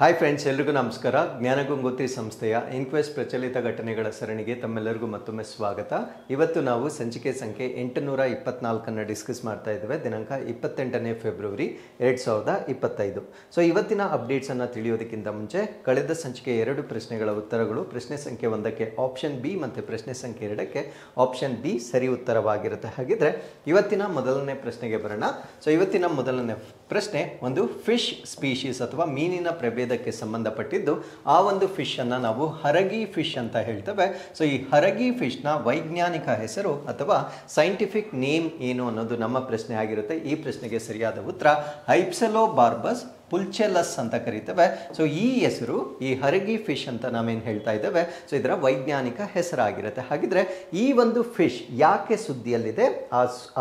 Hi friends, ಎಲ್ರಿಗೂ ನಮಸ್ಕಾರ. ಜ್ಞಾನಗಂಗೋತ್ರಿ ಸಂಸ್ಥೆಯ ಇನ್ಕ್ವೆಸ್ಟ್ ಪ್ರಚಲಿತ ಘಟನೆಗಳ ಸರಣಿಗೆ ತಮ್ಮೆಲ್ಲರಿಗೂ ಮತ್ತೊಮ್ಮೆ ಸ್ವಾಗತ. ಇವತ್ತು ನಾವು ಸಂಚಿಕೆ ಸಂಖ್ಯೆ 824 ಡಿಸ್ಕಸ್ ಮಾಡ್ತಾ ಇದ್ದೇವೆ. ದಿನಾಂಕ 28ನೇ ಫೆಬ್ರವರಿ 2025. ಸೊ ಇವತ್ತಿನ ಅಪ್ಡೇಟ್ಸನ್ನು ತಿಳಿಯೋದಕ್ಕಿಂತ ಮುಂಚೆ ಕಳೆದ ಸಂಚಿಕೆ 2 ಪ್ರಶ್ನೆಗಳ ಉತ್ತರಗಳು, ಪ್ರಶ್ನೆ ಸಂಖ್ಯೆ 1ಕ್ಕೆ ಆಪ್ಷನ್ ಬಿ ಮತ್ತು ಪ್ರಶ್ನೆ ಸಂಖ್ಯೆ 2ಕ್ಕೆ ಆಪ್ಷನ್ ಬಿ ಸರಿ ಉತ್ತರವಾಗಿರುತ್ತೆ. ಹಾಗಿದ್ರೆ ಇವತ್ತಿನ ಮೊದಲನೇ ಪ್ರಶ್ನೆಗೆ ಬರೋಣ. ಸೊ ಇವತ್ತಿನ ಮೊದಲನೇ ಪ್ರಶ್ನೆ ಒಂದು ಫಿಶ್ ಸ್ಪೀಶೀಸ್ ಅಥವಾ ಮೀನಿನ ಪ್ರಭೇದಕ್ಕೆ ಸಂಬಂಧಪಟ್ಟಿದ್ದು. ಆ ಒಂದು ಫಿಶ್ ಅನ್ನ ನಾವು ಹರಗಿ ಫಿಶ್ ಅಂತ ಹೇಳ್ತೇವೆ. ಸೊ ಈ ಹರಗಿ ಫಿಶ್ ನ ವೈಜ್ಞಾನಿಕ ಹೆಸರು ಅಥವಾ ಸೈಂಟಿಫಿಕ್ ನೇಮ್ ಏನು ಅನ್ನೋದು ನಮ್ಮ ಪ್ರಶ್ನೆ ಆಗಿರುತ್ತೆ. ಈ ಪ್ರಶ್ನೆಗೆ ಸರಿಯಾದ ಉತ್ತರ ಹೈಪ್ಸೆಲೋಬಾರ್ಬಸ್ ಪುಲ್ಚೆಲಸ್ ಅಂತ ಕರೀತೇವೆ. ಸೊ ಈ ಹೆಸರು, ಈ ಹರಗಿ ಫಿಶ್ ಅಂತ ನಾವೇನು ಹೇಳ್ತಾ ಇದ್ದೇವೆ, ಸೊ ಇದರ ವೈಜ್ಞಾನಿಕ ಹೆಸರಾಗಿರುತ್ತೆ. ಹಾಗಿದ್ರೆ ಈ ಒಂದು ಫಿಶ್ ಯಾಕೆ ಸುದ್ದಿಯಲ್ಲಿದೆ?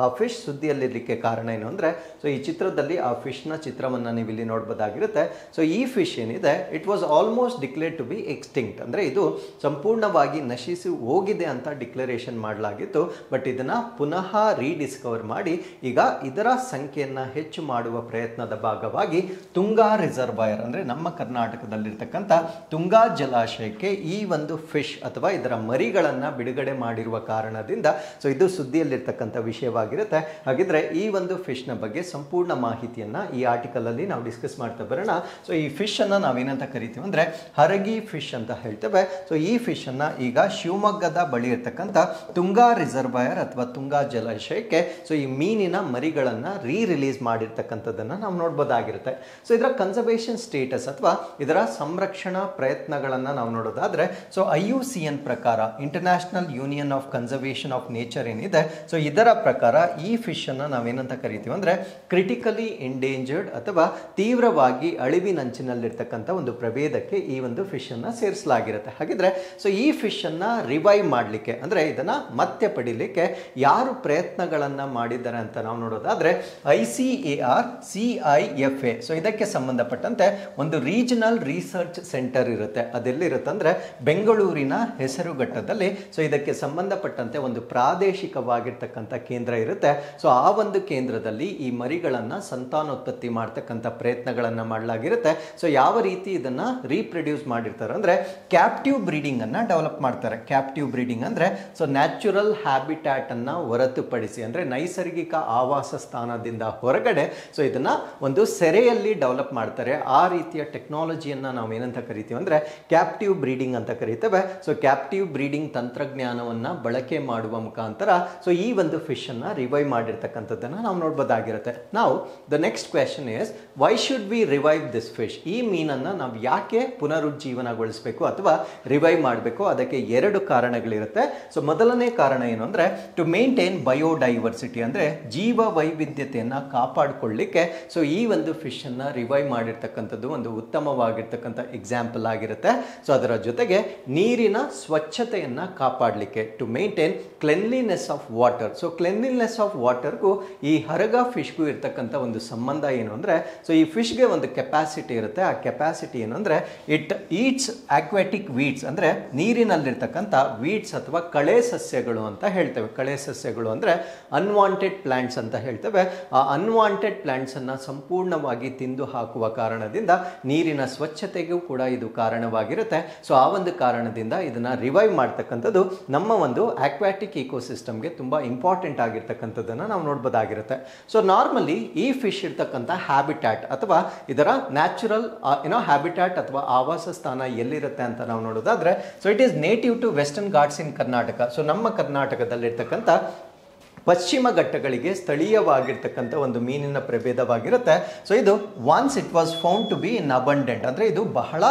ಆ ಫಿಶ್ ಸುದ್ದಿಯಲ್ಲಿರಲಿಕ್ಕೆ ಕಾರಣ ಏನು ಅಂದರೆ, ಸೊ ಈ ಚಿತ್ರದಲ್ಲಿ ಆ ಫಿಶ್ನ ಚಿತ್ರವನ್ನು ನೀವು ಇಲ್ಲಿ ನೋಡ್ಬೋದಾಗಿರುತ್ತೆ. ಸೊ ಈ ಫಿಶ್ ಏನಿದೆ, it was almost declare to be extinct, ಅಂದರೆ ಇದು ಸಂಪೂರ್ಣವಾಗಿ ನಶಿಸಿ ಹೋಗಿದೆ ಅಂತ ಡಿಕ್ಲರೇಷನ್ ಮಾಡಲಾಗಿತ್ತು. ಬಟ್ ಇದನ್ನು ಪುನಃ ರೀಡಿಸ್ಕವರ್ ಮಾಡಿ ಈಗ ಇದರ ಸಂಖ್ಯೆಯನ್ನು ಹೆಚ್ಚು ಮಾಡುವ ಪ್ರಯತ್ನದ ಭಾಗವಾಗಿ ತುಂಗಾ ರಿಸರ್ವಾಯರ್, ಅಂದರೆ ನಮ್ಮ ಕರ್ನಾಟಕದಲ್ಲಿರ್ತಕ್ಕಂಥ ತುಂಗಾ ಜಲಾಶಯಕ್ಕೆ ಈ ಒಂದು ಫಿಶ್ ಅಥವಾ ಇದರ ಮರಿಗಳನ್ನು ಬಿಡುಗಡೆ ಮಾಡಿರುವ ಕಾರಣದಿಂದ ಸೊ ಇದು ಸುದ್ದಿಯಲ್ಲಿರ್ತಕ್ಕಂಥ ವಿಷಯವಾಗಿರುತ್ತೆ. ಹಾಗಿದ್ರೆ ಈ ಒಂದು ಫಿಶ್ನ ಬಗ್ಗೆ ಸಂಪೂರ್ಣ ಮಾಹಿತಿಯನ್ನು ಈ ಆರ್ಟಿಕಲಲ್ಲಿ ನಾವು ಡಿಸ್ಕಸ್ ಮಾಡ್ತಾ ಬರೋಣ. ಸೊ ಈ ಫಿಶನ್ನು ನಾವೇನಂತ ಕರಿತೀವಿ ಅಂದರೆ ಹರಗಿ ಫಿಶ್ ಅಂತ ಹೇಳ್ತೇವೆ. ಸೊ ಈ ಫಿಶನ್ನು ಈಗ ಶಿವಮೊಗ್ಗದ ಬಳಿ ಇರ್ತಕ್ಕಂಥ ತುಂಗಾ ರಿಸರ್ವಾಯರ್ ಅಥವಾ ತುಂಗಾ ಜಲಾಶಯಕ್ಕೆ ಸೊ ಈ ಮೀನಿನ ಮರಿಗಳನ್ನು ರಿಲೀಸ್ ಮಾಡಿರ್ತಕ್ಕಂಥದ್ದನ್ನು ನಾವು ನೋಡ್ಬೋದಾಗಿರುತ್ತೆ. ಸೊ ಇದರ ಕನ್ಸರ್ವೇಷನ್ ಸ್ಟೇಟಸ್ ಅಥವಾ ಇದರ ಸಂರಕ್ಷಣಾ ಪ್ರಯತ್ನಗಳನ್ನು ನಾವು ನೋಡೋದಾದ್ರೆ, ಸೊ IUCN ಪ್ರಕಾರ, international union of conservation of nature ಏನಿದೆ, ಸೊ ಇದರ ಪ್ರಕಾರ ಈ ಫಿಶ್ ಅನ್ನು ನಾವೇನಂತ ಕರಿತೀವಿ ಅಂದರೆ ಕ್ರಿಟಿಕಲಿ ಎಂಡೇಂಜರ್ಡ್ ಅಥವಾ ತೀವ್ರವಾಗಿ ಅಳಿವಿನಂಚಿನಲ್ಲಿರ್ತಕ್ಕಂಥ ಒಂದು ಪ್ರಭೇದಕ್ಕೆ ಈ ಒಂದು ಫಿಶ್ ಅನ್ನು ಸೇರಿಸಲಾಗಿರುತ್ತೆ. ಹಾಗಿದ್ರೆ ಸೊ ಈ ಫಿಶ್ ಅನ್ನ ರಿವೈವ್ ಮಾಡಲಿಕ್ಕೆ, ಅಂದರೆ ಇದನ್ನ ಮತ್ತೆ ಪಡಿಲಿಕ್ಕೆ ಯಾರು ಪ್ರಯತ್ನಗಳನ್ನು ಮಾಡಿದ್ದಾರೆ ಅಂತ ನಾವು ನೋಡೋದಾದ್ರೆ ICAR CIFA. ಸೊ ಇದಕ್ಕೆ ಸಂಬಂಧಪಟ್ಟಂತೆ ಒಂದು ರೀಜನಲ್ ರಿಸರ್ಚ್ ಸೆಂಟರ್ ಇರುತ್ತೆ. ಅದೆಲ್ಲಿರುತ್ತೆ ಅಂದರೆ ಬೆಂಗಳೂರಿನ ಹೆಸರುಘಟ್ಟದಲ್ಲಿ. ಸೊ ಇದಕ್ಕೆ ಸಂಬಂಧಪಟ್ಟಂತೆ ಒಂದು ಪ್ರಾದೇಶಿಕವಾಗಿರ್ತಕ್ಕಂಥ ಕೇಂದ್ರ ಇರುತ್ತೆ. ಸೊ ಆ ಒಂದು ಕೇಂದ್ರದಲ್ಲಿ ಈ ಮರಿಗಳನ್ನು ಸಂತಾನೋತ್ಪತ್ತಿ ಮಾಡ್ತಕ್ಕಂಥ ಪ್ರಯತ್ನಗಳನ್ನು ಮಾಡಲಾಗಿರುತ್ತೆ. ಸೊ ಯಾವ ರೀತಿ ಇದನ್ನ ರೀಪ್ರೊಡ್ಯೂಸ್ ಮಾಡಿರ್ತಾರೆ ಅಂದರೆ ಕ್ಯಾಪ್ಟಿವ್ ಬ್ರೀಡಿಂಗ್ ಅನ್ನ ಡೆವಲಪ್ ಮಾಡ್ತಾರೆ. ಕ್ಯಾಪ್ಟಿವ್ ಬ್ರೀಡಿಂಗ್ ಅಂದರೆ ಸೊ ನ್ಯಾಚುರಲ್ ಹ್ಯಾಬಿಟ್ಯಾಟ್ ಅನ್ನ ಹೊರತುಪಡಿಸಿ, ಅಂದರೆ ನೈಸರ್ಗಿಕ ಆವಾಸ ಸ್ಥಾನದಿಂದ ಹೊರಗಡೆ ಸೊ ಇದನ್ನ ಒಂದು ಸೆರೆಯಲ್ಲಿ ಡೆವಲಪ್ ಮಾಡ್ತಾರೆ. ಆ ರೀತಿಯ ಟೆಕ್ನಾಲಜಿಯನ್ನು ನಾವು ಏನಂತ ಕರಿತೀವಿ ಅಂದರೆ ಕ್ಯಾಪ್ಟಿವ್ ಬ್ರೀಡಿಂಗ್ ಅಂತ ಕರಿತೇವೆ. ಸೊ ಕ್ಯಾಪ್ಟಿವ್ ಬ್ರೀಡಿಂಗ್ ತಂತ್ರಜ್ಞಾನವನ್ನು ಬಳಕೆ ಮಾಡುವ ಮುಖಾಂತರ ಸೊ ಈ ಒಂದು ಫಿಶ್ ಅನ್ನ ರಿವೈವ್ ಮಾಡಿರ್ತಕ್ಕಂಥದ್ದನ್ನು ನಾವು ನೋಡ್ಬೋದಾಗಿರುತ್ತೆ. ನಾವು the next question is, why should we revive this fish? ಈ ಮೀನನ್ನು ನಾವು ಯಾಕೆ ಪುನರುಜ್ಜೀವನಗೊಳಿಸಬೇಕು ಅಥವಾ ರಿವೈವ್ ಮಾಡಬೇಕು? ಅದಕ್ಕೆ 2 ಕಾರಣಗಳಿರುತ್ತೆ. ಸೊ ಮೊದಲನೇ ಕಾರಣ ಏನು ಅಂದರೆ ಟು ಮೇಂಟೈನ್ ಬಯೋಡೈವರ್ಸಿಟಿ, ಅಂದರೆ ಜೀವ ವೈವಿಧ್ಯತೆಯನ್ನು ಕಾಪಾಡಿಕೊಳ್ಳಿಕ್ಕೆ ಸೊ ಈ ಒಂದು ಫಿಶ್ ಅನ್ನ ರಿವೈವ್ ಮಾಡಿರ್ತಕ್ಕಂಥದ್ದು ಒಂದು ಉತ್ತಮವಾಗಿರ್ತಕ್ಕಂಥ ಎಕ್ಸಾಂಪಲ್ ಆಗಿರುತ್ತೆ. ಸೊ ಅದರ ಜೊತೆಗೆ ನೀರಿನ ಸ್ವಚ್ಛತೆಯನ್ನು ಕಾಪಾಡಲಿಕ್ಕೆ, to maintain cleanliness of water. So cleanliness of ವಾಟರ್ಗೂ ಈ ಹರಗ ಫಿಶ್ಗೂ ಇರ್ತಕ್ಕಂಥ ಒಂದು ಸಂಬಂಧ ಏನು ಅಂದರೆ, ಸೊ ಈ ಫಿಶ್ಗೆ ಒಂದು ಕೆಪಾಸಿಟಿ ಇರುತ್ತೆ. ಆ ಕೆಪಾಸಿಟಿ ಏನು ಅಂದರೆ ಇಟ್ ಈಟ್ಸ್ ಆಕ್ವಾಟಿಕ್ ವೀಡ್ಸ್, ಅಂದರೆ ನೀರಿನಲ್ಲಿರ್ತಕ್ಕಂಥ ವೀಡ್ಸ್ ಅಥವಾ ಕಳೆ ಸಸ್ಯಗಳು ಅಂತ ಹೇಳ್ತೇವೆ. ಕಳೆ ಸಸ್ಯಗಳು ಅಂದರೆ ಅನ್ವಾಂಟೆಡ್ ಪ್ಲಾಂಟ್ಸ್ ಅಂತ ಹೇಳ್ತೇವೆ. ಆ ಅನ್ವಾಂಟೆಡ್ ಪ್ಲಾಂಟ್ಸ್ ಅನ್ನ ಸಂಪೂರ್ಣವಾಗಿ ತಿಂದು ಹಾಕುವ ಕಾರಣದಿಂದ ನೀರಿನ ಸ್ವಚ್ಛತೆಗೂ ಕೂಡ ಇದು ಕಾರಣವಾಗಿರುತ್ತೆ. ಸೊ ಆ ಒಂದು ಕಾರಣದಿಂದ ಇದನ್ನ ರಿವೈವ್ ಮಾಡ್ತಕ್ಕಂಥದ್ದು ನಮ್ಮ ಒಂದು ಆಕ್ವಾಟಿಕ್ ಇಕೋಸಿಸ್ಟಮ್ಗೆ ತುಂಬಾ ಇಂಪಾರ್ಟೆಂಟ್ ಆಗಿರ್ತಕ್ಕಂಥದ್ದನ್ನು ನಾವು ನೋಡ್ಬೋದಾಗಿರುತ್ತೆ. ಸೊ ನಾರ್ಮಲಿ ಈ ಫಿಶ್ ಇರ್ತಕ್ಕಂಥ ಹ್ಯಾಬಿಟ್ಯಾಟ್ ಅಥವಾ ಇದರ ನ್ಯಾಚುರಲ್ ಹ್ಯಾಬಿಟ್ಯಾಟ್ ಅಥವಾ ಆವಾಸ ಸ್ಥಾನ ಎಲ್ಲಿರುತ್ತೆ ಅಂತ ನಾವು ನೋಡೋದಾದ್ರೆ, so it is native to Western Ghats in Karnataka. So ನಮ್ಮ ಕರ್ನಾಟಕದಲ್ಲಿರ್ತಕ್ಕಂಥ ಪಶ್ಚಿಮ ಘಟ್ಟಗಳಿಗೆ ಸ್ಥಳೀಯವಾಗಿರ್ತಕ್ಕಂಥ ಒಂದು ಮೀನಿನ ಪ್ರಭೇದವಾಗಿರುತ್ತೆ. ಸೊ ಇದು once it was found to be in abundant, ಅಂದರೆ ಇದು ಬಹಳ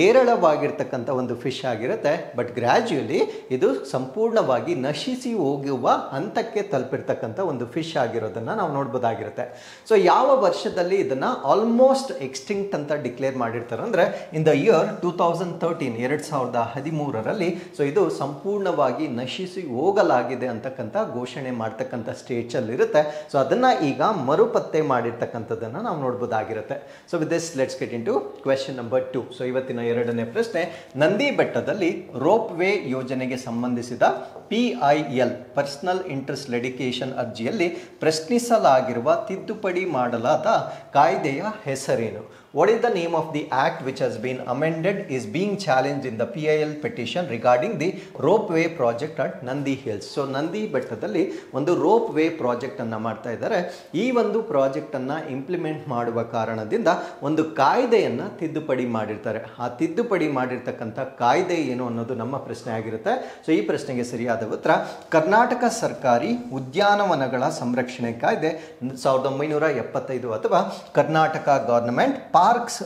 ಏರಳವಾಗಿರ್ತಕ್ಕಂಥ ಒಂದು ಫಿಶ್ ಆಗಿರುತ್ತೆ. ಬಟ್ ಗ್ರ್ಯಾಜುಯಲಿ ಇದು ಸಂಪೂರ್ಣವಾಗಿ ನಶಿಸಿ ಹೋಗುವ ಹಂತಕ್ಕೆ ತಲುಪಿರ್ತಕ್ಕಂಥ ಒಂದು ಫಿಶ್ ಆಗಿರೋದನ್ನು ನಾವು ನೋಡ್ಬೋದಾಗಿರುತ್ತೆ. ಸೊ ಯಾವ ವರ್ಷದಲ್ಲಿ ಇದನ್ನು ಆಲ್ಮೋಸ್ಟ್ ಎಕ್ಸ್ಟಿಂಕ್ಟ್ ಅಂತ ಡಿಕ್ಲೇರ್ ಮಾಡಿರ್ತಾರೆ ಅಂದರೆ ಇನ್ ದ ಇಯರ್ 2013, 2013ರಲ್ಲಿ ಸೊ ಇದು ಸಂಪೂರ್ಣವಾಗಿ ನಶಿಸಿ ಹೋಗಲಾಗಿದೆ ಅಂತಕ್ಕಂಥ ಘೋಷಣೆ ಮಾಡ್ತಕ್ಕಂಥ ಸ್ಟೇಜಲ್ಲಿ ಇರುತ್ತೆ. ಸೊ ಅದನ್ನು ಈಗ ಮರುಪತ್ತೆ ಮಾಡಿರ್ತಕ್ಕಂಥದ್ದನ್ನು ನಾವು ನೋಡ್ಬೋದಾಗಿರುತ್ತೆ. So with this let's get in to question number 2. So ಇವತ್ತಿನ 2ನೇ ಪ್ರಶ್ನೆ, ನಂದಿ ಬೆಟ್ಟದಲ್ಲಿ ರೋಪ್ ವೇ ಯೋಜನೆಗೆ ಸಂಬಂಧಿಸಿದ PIL ಪರ್ಸನಲ್ ಇಂಟ್ರೆಸ್ಟ್ ಲಿಟಿಗೇಷನ್ ಅರ್ಜಿಯಲ್ಲಿ ಪ್ರಶ್ನಿಸಲಾಗಿರುವ ತಿದ್ದುಪಡಿ ಮಾಡಲಾದ ಕಾಯ್ದೆಯ ಹೆಸರೇನು? What is the name of the act which has been amended is being challenged in the PIL petition regarding the ropeway project at Nandi Hills. So Nandi ಬೆಟ್ಟದಲ್ಲಿ ಒಂದು rope way project ಅನ್ನ ಮಾಡ್ತಾ ಇದ್ದಾರೆ. ಈ ಒಂದು ಪ್ರಾಜೆಕ್ಟ್ ಅನ್ನ ಇಂಪ್ಲಿಮೆಂಟ್ ಮಾಡುವ ಕಾರಣದಿಂದ ಒಂದು ಕಾಯ್ದೆಯನ್ನ ತಿದ್ದುಪಡಿ ಮಾಡಿರ್ತಾರೆ. ಆ ತಿದ್ದುಪಡಿ ಮಾಡಿರ್ತಕ್ಕಂಥ ಕಾಯ್ದೆ ಏನು ಅನ್ನೋದು ನಮ್ಮ ಪ್ರಶ್ನೆ ಆಗಿರುತ್ತೆ. ಸೊ ಈ ಪ್ರಶ್ನೆಗೆ ಸರಿಯಾದ ಉತ್ತರ ಕರ್ನಾಟಕ ಸರ್ಕಾರಿ ಉದ್ಯಾನವನಗಳ ಸಂರಕ್ಷಣೆ ಕಾಯ್ದೆ 1975 ಅಥವಾ Karnataka government parks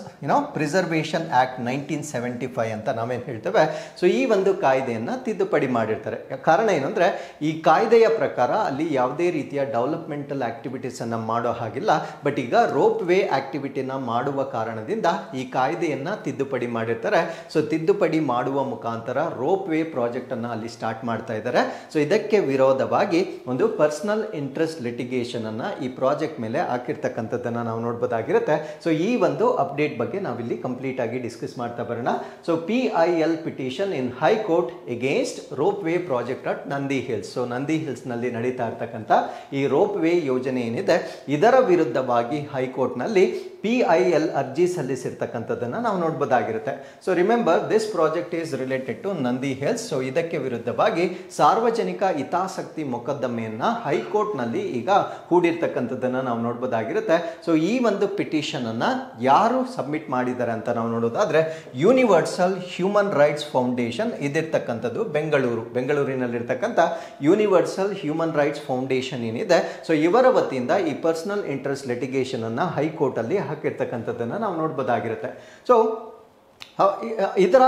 preservation act 1975 ಅಂತ ನಾವೇನು ಹೇಳ್ತೇವೆ. ಸೊ ಈ ಒಂದು ಕಾಯ್ದೆಯನ್ನು ತಿದ್ದುಪಡಿ ಮಾಡಿರ್ತಾರೆ. ಕಾರಣ ಏನಂದ್ರೆ ಈ ಕಾಯ್ದೆಯ ಪ್ರಕಾರ ಅಲ್ಲಿ ಯಾವುದೇ ರೀತಿಯ ಡೆವಲಪ್ಮೆಂಟಲ್ ಆಕ್ಟಿವಿಟೀಸ್ ಅನ್ನ ಮಾಡೋ ಹಾಗಿಲ್ಲ. ಬಟ್ ಈಗ ರೋಪ್ ವೇ ಆಕ್ಟಿವಿಟಿನ ಮಾಡುವ ಕಾರಣದಿಂದ ಈ ಕಾಯ್ದೆಯನ್ನ ತಿದ್ದುಪಡಿ ಮಾಡಿರ್ತಾರೆ. ಸೊ ತಿದ್ದುಪಡಿ ಮಾಡುವ ಮುಖಾಂತರ ರೋಪ್ ವೇ ಪ್ರಾಜೆಕ್ಟ್ ಅನ್ನ ಅಲ್ಲಿ ಸ್ಟಾರ್ಟ್ ಮಾಡ್ತಾ ಇದ್ದಾರೆ. ಸೊ ಇದಕ್ಕೆ ವಿರೋಧವಾಗಿ ಒಂದು ಪರ್ಸನಲ್ ಇಂಟ್ರೆಸ್ಟ್ ಲಿಟಿಗೇಷನ್ ಅನ್ನ ಈ ಪ್ರಾಜೆಕ್ಟ್ ಮೇಲೆ ಹಾಕಿರ್ತಕ್ಕಂಥದ್ದನ್ನ ನಾವು ನೋಡ್ಬೋದಾಗಿರುತ್ತೆ. ಸೊ ಈ ಒಂದು ಅಪ್ಡೇಟ್ ಬಗ್ಗೆ ನಾವಿಲ್ಲಿ ಕಂಪ್ಲೀಟ್ ಆಗಿ ಡಿಸ್ಕಸ್ ಮಾಡ್ತಾ ಬರೋಣ. So PIL petition in high court against rope way project at Nandi Hills. So Nandi hills ನಲ್ಲಿ ನಡೀತಾ ಇರ್ತಕ್ಕಂಥ ಈ ರೋಪ್ ವೇ ಯೋಜನೆ ಏನಿದೆ ಇದರ ವಿರುದ್ಧವಾಗಿ ಹೈಕೋರ್ಟ್ ನಲ್ಲಿ PIL ಅರ್ಜಿ ಸಲ್ಲಿಸಿರ್ತಕ್ಕಂಥದ್ದನ್ನು ನಾವು ನೋಡ್ಬೋದಾಗಿರುತ್ತೆ. So remember this project is related to Nandi Hills. So ಇದಕ್ಕೆ ವಿರುದ್ಧವಾಗಿ ಸಾರ್ವಜನಿಕ ಹಿತಾಸಕ್ತಿ ಮೊಕದ್ದಮೆಯನ್ನ ಹೈಕೋರ್ಟ್ ನಲ್ಲಿ ಈಗ ಹೂಡಿರ್ತಕ್ಕಂಥದ್ದನ್ನು ನಾವು ನೋಡ್ಬೋದಾಗಿರುತ್ತೆ. ಸೊ ಈ ಒಂದು ಪಿಟಿಷನ್ ಅನ್ನ ಯಾರು ಸಬ್ಮಿಟ್ ಮಾಡಿದ್ದಾರೆ ಅಂತ ನಾವು ನೋಡೋದಾದ್ರೆ ಯೂನಿವರ್ಸಲ್ ಹ್ಯೂಮನ್ ರೈಟ್ಸ್ ಫೌಂಡೇಶನ್ ಇದಿರ್ತಕ್ಕಂಥದ್ದು ಬೆಂಗಳೂರಿನಲ್ಲಿರ್ತಕ್ಕಂಥ ಯೂನಿವರ್ಸಲ್ ಹ್ಯೂಮನ್ ರೈಟ್ಸ್ ಫೌಂಡೇಶನ್ ಏನಿದೆ ಸೊ ಇವರ ವತಿಯಿಂದ ಈ ಪರ್ಸನಲ್ ಇಂಟ್ರೆಸ್ಟ್ ಲಿಟಿಗೇಷನ್ ಅನ್ನ ಹೈಕೋರ್ಟ್ ಅಲ್ಲಿ ಹಾಕಿರ್ತಕ್ಕಂಥದ್ದನ್ನು ನಾವು ನೋಡ್ಬೋದಾಗಿರುತ್ತೆ. ಸೊ ಇದರ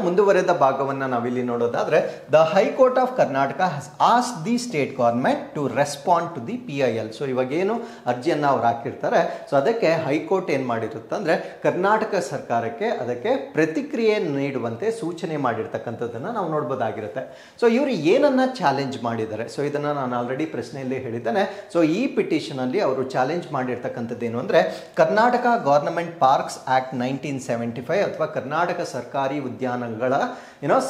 ಮುಂದುವರೆದ ಭಾಗವನ್ನು ನಾವಿಲ್ಲಿ ನೋಡೋದಾದ್ರೆ the high court of Karnataka has asked the state government to respond to the PIL. So ಇವಾಗ ಏನು ಅರ್ಜಿಯನ್ನು ಅವ್ರು ಹಾಕಿರ್ತಾರೆ ಸೊ ಅದಕ್ಕೆ ಹೈಕೋರ್ಟ್ ಏನು ಮಾಡಿರುತ್ತೆ ಅಂದ್ರೆ ಕರ್ನಾಟಕ ಸರ್ಕಾರಕ್ಕೆ ಅದಕ್ಕೆ ಪ್ರತಿಕ್ರಿಯೆ ನೀಡುವಂತೆ ಸೂಚನೆ ಮಾಡಿರ್ತಕ್ಕಂಥದ್ದನ್ನು ನಾವು ನೋಡ್ಬೋದಾಗಿರುತ್ತೆ. ಸೊ ಇವರು ಏನನ್ನ ಚಾಲೆಂಜ್ ಮಾಡಿದ್ದಾರೆ ಸೊ ಇದನ್ನ ನಾನು ಆಲ್ರೆಡಿ ಪ್ರಶ್ನೆಯಲ್ಲಿ ಹೇಳಿದ್ದೇನೆ. ಸೊ ಈ ಪಿಟಿಷನ್ ಅಲ್ಲಿ ಅವರು ಚಾಲೆಂಜ್ ಮಾಡಿರ್ತಕ್ಕಂಥದ್ದು ಏನು ಅಂದ್ರೆ ಕರ್ನಾಟಕ ಗವರ್ನಮೆಂಟ್ ಪಾರ್ಕ್ಸ್ ಆಕ್ಟ್ 1975 ಅಥವಾ ಕರ್ನಾಟಕ ಸರ್ಕಾರಿ ಉದ್ಯಾನಗಳ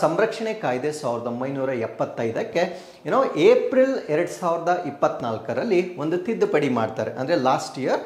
ಸಂರಕ್ಷಣೆ ಕಾಯ್ದೆ 1975ಕ್ಕೆ ಏಪ್ರಿಲ್ 2024ರಲ್ಲಿ ಒಂದು ತಿದ್ದುಪಡಿ ಮಾಡ್ತಾರೆ. ಅಂದ್ರೆ ಲಾಸ್ಟ್ ಇಯರ್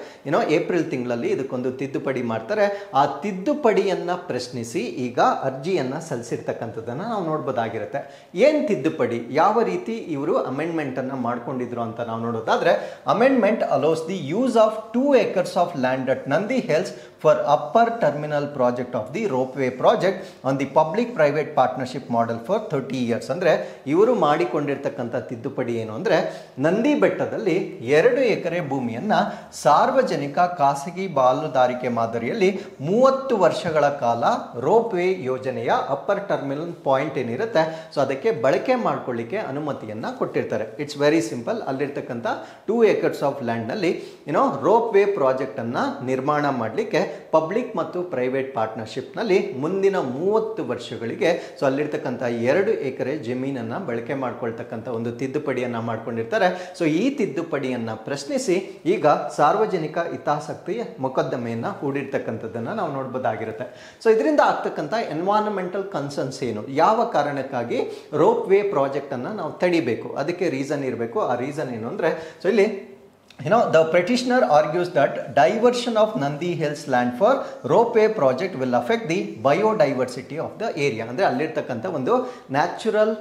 ಏಪ್ರಿಲ್ ತಿಂಗಳಲ್ಲಿ ಇದಕ್ಕೊಂದು ತಿದ್ದುಪಡಿ ಮಾಡ್ತಾರೆ. ಆ ತಿದ್ದುಪಡಿಯನ್ನ ಪ್ರಶ್ನಿಸಿ ಈಗ ಅರ್ಜಿಯನ್ನ ಸಲ್ಲಿಸಿರ್ತಕ್ಕಂಥದ್ದನ್ನ ನಾವು ನೋಡ್ಬೋದಾಗಿರುತ್ತೆ. ಏನ್ ತಿದ್ದುಪಡಿ, ಯಾವ ರೀತಿ ಇವರು ಅಮೆಂಡ್ಮೆಂಟ್ ಅನ್ನ ಮಾಡ್ಕೊಂಡಿದ್ರು ಅಂತ ನಾವು ನೋಡೋದಾದ್ರೆ amendment allows the use of 2 acres of land at Nandi Hills for upper terminal project of the ropeway project on the public private partnership model for 30 years. ಅಂದ್ರೆ ಇವರು ಮಾಡಿಕೊಂಡಿರ್ತಕ್ಕಂಥ ತಿದ್ದುಪಡಿ ಏನು ಅಂದ್ರೆ ನಂದಿ ಬೆಟ್ಟದಲ್ಲಿ 2 ಎಕರೆ ಭೂಮಿಯನ್ನ ಸಾರ್ವಜನಿಕ ಖಾಸಗಿ ಪಾಲುದಾರಿಕೆ ಮಾದರಿಯಲ್ಲಿ 30 ವರ್ಷಗಳ ಕಾಲ ರೋಪ್ವೇ ಯೋಜನೆಯ ಅಪ್ಪರ್ ಟರ್ಮಿನಲ್ ಪಾಯಿಂಟ್ ಏನಿರುತ್ತೆ ಸೊ ಅದಕ್ಕೆ ಬಳಕೆ ಮಾಡ್ಕೊಳ್ಳಿಕ್ಕೆ ಅನುಮತಿಯನ್ನ ಕೊಟ್ಟಿರ್ತಾರೆ. It's very simple. ಅಲ್ಲಿರ್ತಕ್ಕಂಥ 2 acres ಆಫ್ ಲ್ಯಾಂಡ್ ನಲ್ಲಿ ರೋಪ್ವೇ ಪ್ರಾಜೆಕ್ಟ್ ಅನ್ನ ನಿರ್ಮಾಣ ಮಾಡಲಿಕ್ಕೆ ಪಬ್ಲಿಕ್ ಮತ್ತು ಪ್ರೈವೇಟ್ ಪಾರ್ಟ್ನರ್ಶಿಪ್ ನಲ್ಲಿ ಮುಂದಿನ 30 ವರ್ಷಗಳಿಗೆ ಸೊ ಅಲ್ಲಿರ್ತಕ್ಕಂಥ 2 ಎಕರೆ ಜಮೀನನ್ನ ಬಳಕೆ ಮಾಡ್ಕೊಳ್ತಕ್ಕಂಥ ಒಂದು ತಿದ್ದುಪಡಿಯನ್ನ ಮಾಡ್ಕೊಂಡಿರ್ತಾರೆ. ಸೊ ಈ ತಿದ್ದುಪಡಿಯನ್ನ ಪ್ರಶ್ನಿಸಿ ಈಗ ಸಾರ್ವಜನಿಕ ಹಿತಾಸಕ್ತಿ ಮೊಕದ್ದಮೆಯನ್ನ ಹೂಡಿರ್ತಕ್ಕಂಥದ್ದನ್ನ ನಾವು ನೋಡ್ಬೋದಾಗಿರುತ್ತೆ. ಸೊ ಇದರಿಂದ ಆಗ್ತಕ್ಕಂಥ ಎನ್ವೈರನ್ಮೆಂಟಲ್ ಕನ್ಸರ್ನ್ಸ್ ಏನು, ಯಾವ ಕಾರಣಕ್ಕಾಗಿ ರೋಪ್ ವೇ ಪ್ರಾಜೆಕ್ಟ್ ಅನ್ನ ನಾವು ತಡಿಬೇಕು, ಅದಕ್ಕೆ ರೀಸನ್ ಇರಬೇಕು. ಆ ರೀಸನ್ ಏನು ಅಂದ್ರೆ ಸೊ ಇಲ್ಲಿ the petitioner argues that diversion of Nandi Hills land for ropeway project will affect the biodiversity of the area. ಅಂದ್ರೆ ಅಲ್ಲಿರ್ತಕ್ಕಂಥ ಒಂದು ನ್ಯಾಚುರಲ್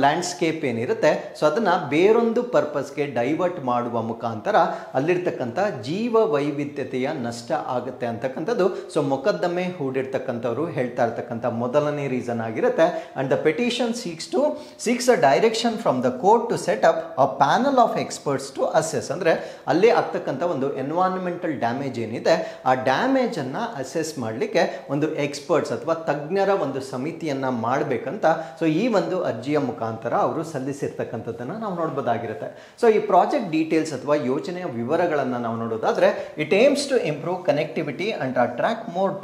ಲ್ಯಾಂಡ್ಸ್ಕೇಪ್ ಏನಿರುತ್ತೆ ಸೊ ಅದನ್ನ ಬೇರೊಂದು ಪರ್ಪಸ್ಗೆ ಡೈವರ್ಟ್ ಮಾಡುವ ಮುಖಾಂತರ ಅಲ್ಲಿರ್ತಕ್ಕಂಥ ಜೀವ ವೈವಿಧ್ಯತೆಯ ನಷ್ಟ ಆಗುತ್ತೆ ಅಂತಕ್ಕಂಥದ್ದು ಸೊ ಮೊಕದ್ದಮೆ ಹೂಡಿರ್ತಕ್ಕಂಥವ್ರು ಹೇಳ್ತಾ ಇರ್ತಕ್ಕಂಥ ಮೊದಲನೇ ರೀಸನ್ ಆಗಿರುತ್ತೆ. And the petition seeks a direction from the court to set up a panel of experts to assess. ಅಂದ್ರೆ ಅಲ್ಲೇ ಆಗ್ತಕ್ಕಂಥ ಒಂದು ಎನ್ವೈರನ್ಮೆಂಟಲ್ ಡ್ಯಾಮೇಜ್ ಏನಿದೆ ಆ ಡ್ಯಾಮೇಜ್ ಅನ್ನ ಅಸೆಸ್ ಮಾಡಲಿಕ್ಕೆ ಒಂದು ಎಕ್ಸ್ಪರ್ಟ್ಸ್ ಅಥವಾ ತಜ್ಞರ ಒಂದು ಸಮಿತಿಯನ್ನ ಮಾಡಬೇಕಂತ ಸೊ ಈ ಒಂದು ಅರ್ಜಿಯ ಮುಖಾಂತರ ಅವರು ಸಲ್ಲಿಸಿರ್ತಕ್ಕಂಥದ್ದನ್ನು ನಾವು ನೋಡ್ಬೋದಾಗಿರುತ್ತೆ. ಸೊ ಈ ಪ್ರಾಜೆಕ್ಟ್ ಡೀಟೇಲ್ಸ್ ಅಥವಾ ಯೋಜನೆಯ ವಿವರಗಳನ್ನು ನಾವು ನೋಡೋದಾದ್ರೆ it aims to improve connectivity and attract more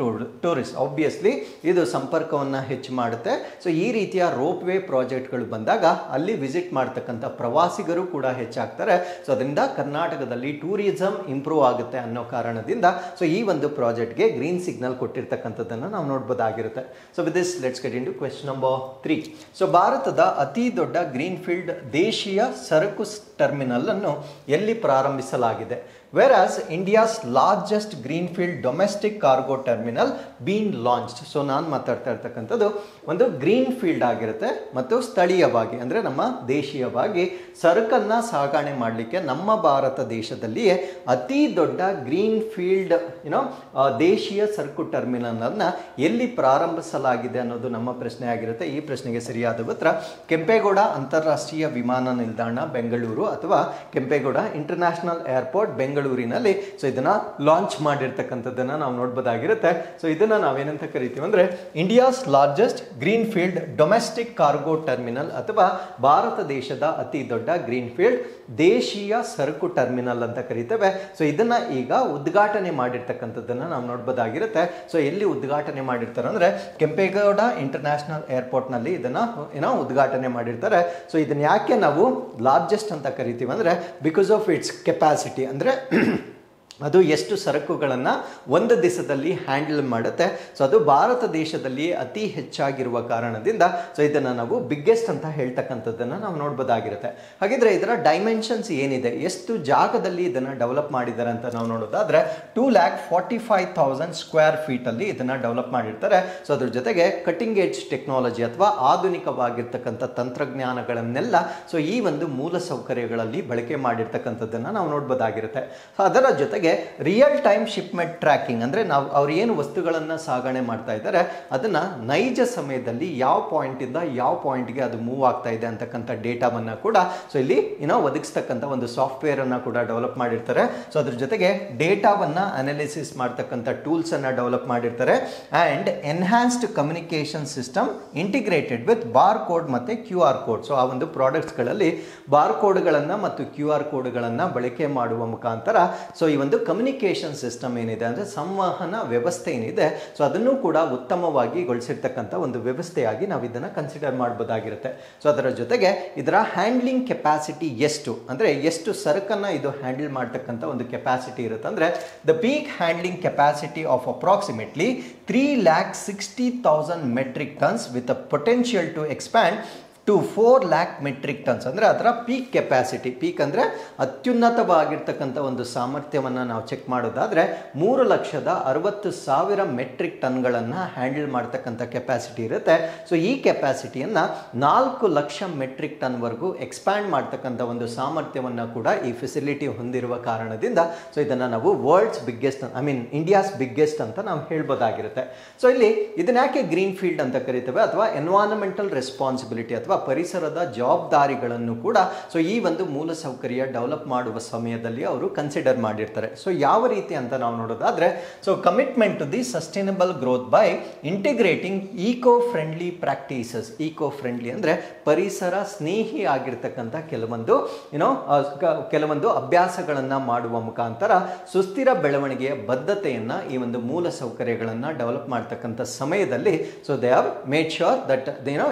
tourist. Obviously ಇದು ಸಂಪರ್ಕವನ್ನು ಹೆಚ್ಚು ಮಾಡುತ್ತೆ. ಸೊ ಈ ರೀತಿಯ ರೋಪ್ ವೇ ಪ್ರಾಜೆಕ್ಟ್ಗಳು ಬಂದಾಗ ಅಲ್ಲಿ ವಿಸಿಟ್ ಮಾಡ್ತಕ್ಕಂಥ ಪ್ರವಾಸಿಗರು ಕೂಡ ಹೆಚ್ಚಾಗ್ತಾರೆ. ಸೊ ಅದರಿಂದ ಕರ್ನಾಟಕದ ಕರ್ನಾಟಕದಲ್ಲಿ ಟೂರಿಸಂ ಇಂಪ್ರೂವ್ ಆಗುತ್ತೆ ಅನ್ನೋ ಕಾರಣದಿಂದ ಸೊ ಈ ಒಂದು ಪ್ರಾಜೆಕ್ಟ್ಗೆ ಗ್ರೀನ್ ಸಿಗ್ನಲ್ ಕೊಟ್ಟಿರ್ತಕ್ಕಂಥದ್ದನ್ನು ನಾವು ನೋಡ್ಬೋದಾಗಿರುತ್ತೆ. So with this let's get into question number 3. So ಭಾರತದ ಅತಿ ದೊಡ್ಡ ಗ್ರೀನ್ ಫೀಲ್ಡ್ ದೇಶೀಯ ಸರಕು ಟರ್ಮಿನಲ್ ಅನ್ನು ಎಲ್ಲಿ ಪ್ರಾರಂಭಿಸಲಾಗಿದೆ? Whereas India's largest greenfield domestic cargo terminal been launched. So ನಾನು ಮಾತಾಡ್ತಾ ಇರ್ತಕ್ಕಂಥದ್ದು ಒಂದು ಗ್ರೀನ್ ಫೀಲ್ಡ್ ಆಗಿರುತ್ತೆ ಮತ್ತು ಸ್ಥಳೀಯವಾಗಿ ಅಂದರೆ ನಮ್ಮ ದೇಶೀಯವಾಗಿ ಸರಕನ್ನು ಸಾಗಣೆ ಮಾಡಲಿಕ್ಕೆ ನಮ್ಮ ಭಾರತ ದೇಶದಲ್ಲಿಯೇ ಅತಿ ದೊಡ್ಡ ಗ್ರೀನ್ ಫೀಲ್ಡ್ ದೇಶೀಯ ಸರಕು ಟರ್ಮಿನಲ್ ಅನ್ನು ಎಲ್ಲಿ ಪ್ರಾರಂಭಿಸಲಾಗಿದೆ ಅನ್ನೋದು ನಮ್ಮ ಪ್ರಶ್ನೆ ಆಗಿರುತ್ತೆ. ಈ ಪ್ರಶ್ನೆಗೆ ಸರಿಯಾದ ಉತ್ತರ ಕೆಂಪೇಗೌಡ ಅಂತಾರಾಷ್ಟ್ರೀಯ ವಿಮಾನ ನಿಲ್ದಾಣ ಬೆಂಗಳೂರು ಅಥವಾ ಕೆಂಪೇಗೌಡ ಇಂಟರ್ನ್ಯಾಷನಲ್ ಏರ್ಪೋರ್ಟ್ ಬೆಂಗಳೂರಿನಲ್ಲಿ ಸೊ ಇದನ್ನ ಲಾಂಚ್ ಮಾಡಿರ್ತಕ್ಕಂಥದ್ದನ್ನ ನಾವು ನೋಡ್ಬೋದಾಗಿರುತ್ತೆ. ಸೊ ಇದನ್ನ ನಾವೇನಂತ ಕರಿತೀವಿ ಅಂದ್ರೆ India's largest green field domestic cargo terminal ಅಥವಾ ಭಾರತ ದೇಶದ ಅತಿ ದೊಡ್ಡ ಗ್ರೀನ್ ಫೀಲ್ಡ್ ದೇಶೀಯ ಸರಕು ಟರ್ಮಿನಲ್ ಅಂತ ಕರಿತೇವೆ. ಸೊ ಇದನ್ನ ಈಗ ಉದ್ಘಾಟನೆ ಮಾಡಿರ್ತಕ್ಕಂಥದ್ದನ್ನ ನಾವು ನೋಡ್ಬೋದಾಗಿರುತ್ತೆ. ಸೊ ಎಲ್ಲಿ ಉದ್ಘಾಟನೆ ಮಾಡಿರ್ತಾರೆ ಅಂದ್ರೆ ಕೆಂಪೇಗೌಡ ಇಂಟರ್ನ್ಯಾಷನಲ್ ಏರ್ಪೋರ್ಟ್ ನಲ್ಲಿ ಇದನ್ನ ಉದ್ಘಾಟನೆ ಮಾಡಿರ್ತಾರೆ. ಸೊ ಇದನ್ನ ಯಾಕೆ ನಾವು ಲಾರ್ಜೆಸ್ಟ್ ಅಂತ ಕರಿತೀವಿ ಅಂದ್ರೆ ಬಿಕಾಸ್ ಆಫ್ ಇಟ್ಸ್ ಕೆಪಾಸಿಟಿ, ಅಂದ್ರೆ ಅದು ಎಷ್ಟು ಸರಕುಗಳನ್ನು ಒಂದು ದಿವಸದಲ್ಲಿ ಹ್ಯಾಂಡಲ್ ಮಾಡುತ್ತೆ. ಸೊ ಅದು ಭಾರತ ದೇಶದಲ್ಲಿ ಅತಿ ಹೆಚ್ಚಾಗಿರುವ ಕಾರಣದಿಂದ ಸೊ ಇದನ್ನು ನಾವು ಬಿಗ್ಗೆಸ್ಟ್ ಅಂತ ಹೇಳ್ತಕ್ಕಂಥದ್ದನ್ನು ನಾವು ನೋಡ್ಬೋದಾಗಿರುತ್ತೆ. ಹಾಗಿದ್ರೆ ಇದರ ಡೈಮೆನ್ಷನ್ಸ್ ಏನಿದೆ, ಎಷ್ಟು ಜಾಗದಲ್ಲಿ ಇದನ್ನು ಡೆವಲಪ್ ಮಾಡಿದ್ದಾರೆ ಅಂತ ನಾವು ನೋಡೋದಾದ್ರೆ 2,45,000 ಸ್ಕ್ವೇರ್ ಫೀಟಲ್ಲಿ ಇದನ್ನು ಡೆವಲಪ್ ಮಾಡಿರ್ತಾರೆ. ಸೊ ಅದ್ರ ಜೊತೆಗೆ ಕಟಿಂಗ್ ಏಜ್ ಟೆಕ್ನಾಲಜಿ ಅಥವಾ ಆಧುನಿಕವಾಗಿರ್ತಕ್ಕಂಥ ತಂತ್ರಜ್ಞಾನಗಳನ್ನೆಲ್ಲ ಸೊ ಈ ಒಂದು ಮೂಲ ಸೌಕರ್ಯಗಳಲ್ಲಿ ಬಳಕೆ ಮಾಡಿರ್ತಕ್ಕಂಥದ್ದನ್ನು ನಾವು ನೋಡ್ಬೋದಾಗಿರುತ್ತೆ. ಸೊ ಅದರ ಜೊತೆಗೆ ರಿಯಲ್ ಟೈಮ್ ಶಿಪ್ಮೆಂಟ್ ಟ್ರ್ಯಾಕಿಂಗ್ ಅಂದ್ರೆ ನಾವು ಅವ್ರು ಏನು ವಸ್ತುಗಳನ್ನು ಸಾಗಣೆ ಮಾಡ್ತಾ ಇದ್ದಾರೆ ಅದನ್ನ ನೈಜ ಸಮಯದಲ್ಲಿ ಯಾವ ಪಾಯಿಂಟ್ ಇಂದ ಯಾವ ಪಾಯಿಂಟ್ಗೆ ಅದು ಮೂವ್ ಆಗ್ತಾ ಇದೆ ಅಂತಕ್ಕಂಥ ಡೇಟಾವನ್ನ ಕೂಡ ಸೊ ಇಲ್ಲಿ ಒದಗಿಸ್ತಕ್ಕಂಥ ಒಂದು ಸಾಫ್ಟ್ವೇರ್ ಅನ್ನ ಕೂಡ ಡೆವಲಪ್ ಮಾಡಿರ್ತಾರೆ. ಸೊ ಅದ್ರ ಜೊತೆಗೆ ಡೇಟಾವನ್ನ ಅನಾಲಿಸಿಸ್ ಮಾಡ್ತಕ್ಕಂಥ ಟೂಲ್ಸ್ ಅನ್ನ ಡೆವಲಪ್ ಮಾಡಿರ್ತಾರೆ. And enhanced communication system integrated with bar code ಮತ್ತೆ QR ಕೋಡ್. ಸೊ ಆ ಒಂದು ಪ್ರಾಡಕ್ಟ್ಸ್ ಗಳಲ್ಲಿ ಬಾರ್ ಕೋಡ್ಗಳನ್ನ ಮತ್ತು QR ಕೋಡ್ಗಳನ್ನ ಬಳಕೆ ಮಾಡುವ ಮುಖಾಂತರ ಸೊ ಈ ಒಂದು ಕಮ್ಯುನಿಕೇಶನ್ ಸಿಸ್ಟಮ್ ಏನಿದೆ ಅಂದರೆ ಸಂವಹನ ವ್ಯವಸ್ಥೆ ಏನಿದೆ ಸೊ ಅದನ್ನು ಕೂಡ ಉತ್ತಮವಾಗಿ ಗೊಳಿಸಿರ್ತಕ್ಕಂಥ ಒಂದು ವ್ಯವಸ್ಥೆಯಾಗಿ ನಾವು ಇದನ್ನು ಕನ್ಸಿಡರ್ ಮಾಡಬಹುದಾಗಿರುತ್ತೆ. ಸೊ ಅದರ ಜೊತೆಗೆ ಇದರ ಹ್ಯಾಂಡ್ಲಿಂಗ್ ಕೆಪಾಸಿಟಿ ಎಷ್ಟು ಅಂದರೆ ಎಷ್ಟು ಸರಕನ್ನು ಇದು ಹ್ಯಾಂಡಲ್ ಮಾಡ್ತಕ್ಕಂಥ ಒಂದು ಕೆಪಾಸಿಟಿ ಇರುತ್ತೆ ಅಂದರೆ the peak handling capacity of approximately 3,60,000 metric tons with a potential to expand to 4 lakh metric tons. ಅಂದರೆ ಅದರ ಪೀಕ್ ಕೆಪಾಸಿಟಿ, ಪೀಕ್ ಅಂದರೆ ಅತ್ಯುನ್ನತವಾಗಿರ್ತಕ್ಕಂಥ ಒಂದು ಸಾಮರ್ಥ್ಯವನ್ನು ನಾವು ಚೆಕ್ ಮಾಡೋದಾದರೆ 3,60,000 ಮೆಟ್ರಿಕ್ ಟನ್ಗಳನ್ನು ಹ್ಯಾಂಡಲ್ ಮಾಡ್ತಕ್ಕಂಥ ಕೆಪಾಸಿಟಿ ಇರುತ್ತೆ. ಸೊ ಈ ಕೆಪಾಸಿಟಿಯನ್ನು 4 ಲಕ್ಷ ಮೆಟ್ರಿಕ್ ಟನ್ವರೆಗೂ ಎಕ್ಸ್ಪ್ಯಾಂಡ್ ಮಾಡ್ತಕ್ಕಂಥ ಒಂದು ಸಾಮರ್ಥ್ಯವನ್ನು ಕೂಡ ಈ ಫೆಸಿಲಿಟಿ ಹೊಂದಿರುವ ಕಾರಣದಿಂದ ಸೊ ಇದನ್ನು ನಾವು ವರ್ಲ್ಡ್ಸ್ ಬಿಗ್ಗೆಸ್ಟ್ ಇಂಡಿಯಾಸ್ ಬಿಗ್ಗೆಸ್ಟ್ ಅಂತ ನಾವು ಹೇಳ್ಬೋದಾಗಿರುತ್ತೆ. ಸೊ ಇಲ್ಲಿ ಇದನ್ನ ಯಾಕೆ ಗ್ರೀನ್ ಫೀಲ್ಡ್ ಅಂತ ಕರಿತೇವೆ ಅಥವಾ ಎನ್ವೈರನ್ಮೆಂಟಲ್ ರೆಸ್ಪಾನ್ಸಿಬಿಲಿಟಿ ಅಥವಾ ಪರಿಸರದ ಜವಾಬ್ದಾರಿಗಳನ್ನು ಕೂಡ ಸೊ ಈ ಒಂದು ಮೂಲ ಸೌಕರ್ಯ ಡೆವಲಪ್ ಮಾಡುವ ಸಮಯದಲ್ಲಿ ಅವರು ಕನ್ಸಿಡರ್ ಮಾಡಿರ್ತಾರೆ. ಸೊ ಯಾವ ರೀತಿ ಅಂತ ನಾವು ನೋಡೋದಾದ್ರೆ so commitment to the sustainable growth by integrating eco friendly practices. Eco friendly ಅಂದ್ರೆ ಪರಿಸರ ಸ್ನೇಹಿ ಆಗಿರ್ತಕ್ಕಂಥ ಕೆಲವೊಂದು ಅಭ್ಯಾಸಗಳನ್ನ ಮಾಡುವ ಮುಖಾಂತರ ಸುಸ್ಥಿರ ಬೆಳವಣಿಗೆಯ ಬದ್ಧತೆಯನ್ನ ಈ ಒಂದು ಮೂಲ ಸೌಕರ್ಯಗಳನ್ನ ಡೆವಲಪ್ ಮಾಡ್ತಕ್ಕಂಥ ಸಮಯದಲ್ಲಿ so they have made sure that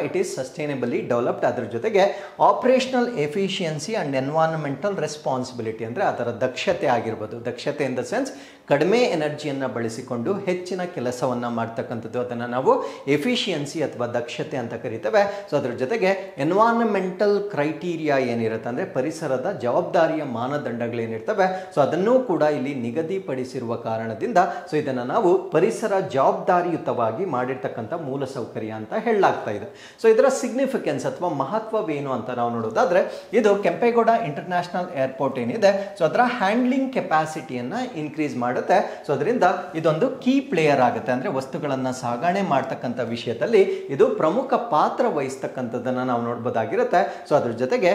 it is sustainably developed. ಅದರ ಜೊತೆಗೆ operational efficiency and environmental responsibility ಅಂದರೆ ಅದರ ದಕ್ಷತೆ ಆಗಿರ್ಬೋದು. ದಕ್ಷತೆ ಇನ್ ದ ಸೆನ್ಸ್ ಕಡಿಮೆ ಎನರ್ಜಿಯನ್ನು ಬಳಸಿಕೊಂಡು ಹೆಚ್ಚಿನ ಕೆಲಸವನ್ನು ಮಾಡ್ತಕ್ಕಂಥದ್ದು, ಅದನ್ನು ನಾವು ಎಫಿಷಿಯನ್ಸಿ ಅಥವಾ ದಕ್ಷತೆ ಅಂತ ಕರಿತೇವೆ. ಸೊ ಅದರ ಜೊತೆಗೆ ಎನ್ವೈರನ್ಮೆಂಟಲ್ ಕ್ರೈಟೀರಿಯಾ ಏನಿರುತ್ತೆ ಅಂದರೆ ಪರಿಸರದ ಜವಾಬ್ದಾರಿಯ ಮಾನದಂಡಗಳೇನಿರ್ತವೆ ಸೊ ಅದನ್ನೂ ಕೂಡ ಇಲ್ಲಿ ನಿಗದಿಪಡಿಸಿರುವ ಕಾರಣದಿಂದ ಸೊ ಇದನ್ನು ನಾವು ಪರಿಸರ ಜವಾಬ್ದಾರಿಯುತವಾಗಿ ಮಾಡಿರ್ತಕ್ಕಂಥ ಮೂಲ ಸೌಕರ್ಯ ಅಂತ ಹೇಳಲಾಗ್ತಾ ಇದೆ. ಸೊ ಇದರ ಸಿಗ್ನಿಫಿಕೆನ್ಸ್ ಅಥವಾ ಮಹತ್ವವೇನು ಅಂತ ನಾವು ನೋಡೋದಾದ್ರೆ ಇದು ಕೆಂಪೇಗೌಡ ಇಂಟರ್ನ್ಯಾಷನಲ್ ಏರ್ಪೋರ್ಟ್ ಏನಿದೆ ಸೊ ಅದರ ಹ್ಯಾಂಡ್ಲಿಂಗ್ ಕೆಪಾಸಿಟಿಯನ್ನು ಇನ್ಕ್ರೀಸ್ ಮಾಡುತ್ತೆ. ಸೊ ಅದರಿಂದ ಇದೊಂದು ಕೀ ಪ್ಲೇಯರ್ ಆಗುತ್ತೆ, ಅಂದ್ರೆ ವಸ್ತುಗಳನ್ನ ಸಾಗಣೆ ಮಾಡ್ತಕ್ಕಂಥ ವಿಷಯದಲ್ಲಿ ಇದು ಪ್ರಮುಖ ಪಾತ್ರ ವಹಿಸ್ತಕ್ಕಂಥದ್ದನ್ನ ನಾವು ನೋಡಬಹುದಾಗಿರುತ್ತೆ. ಸೊ ಅದ್ರ ಜೊತೆಗೆ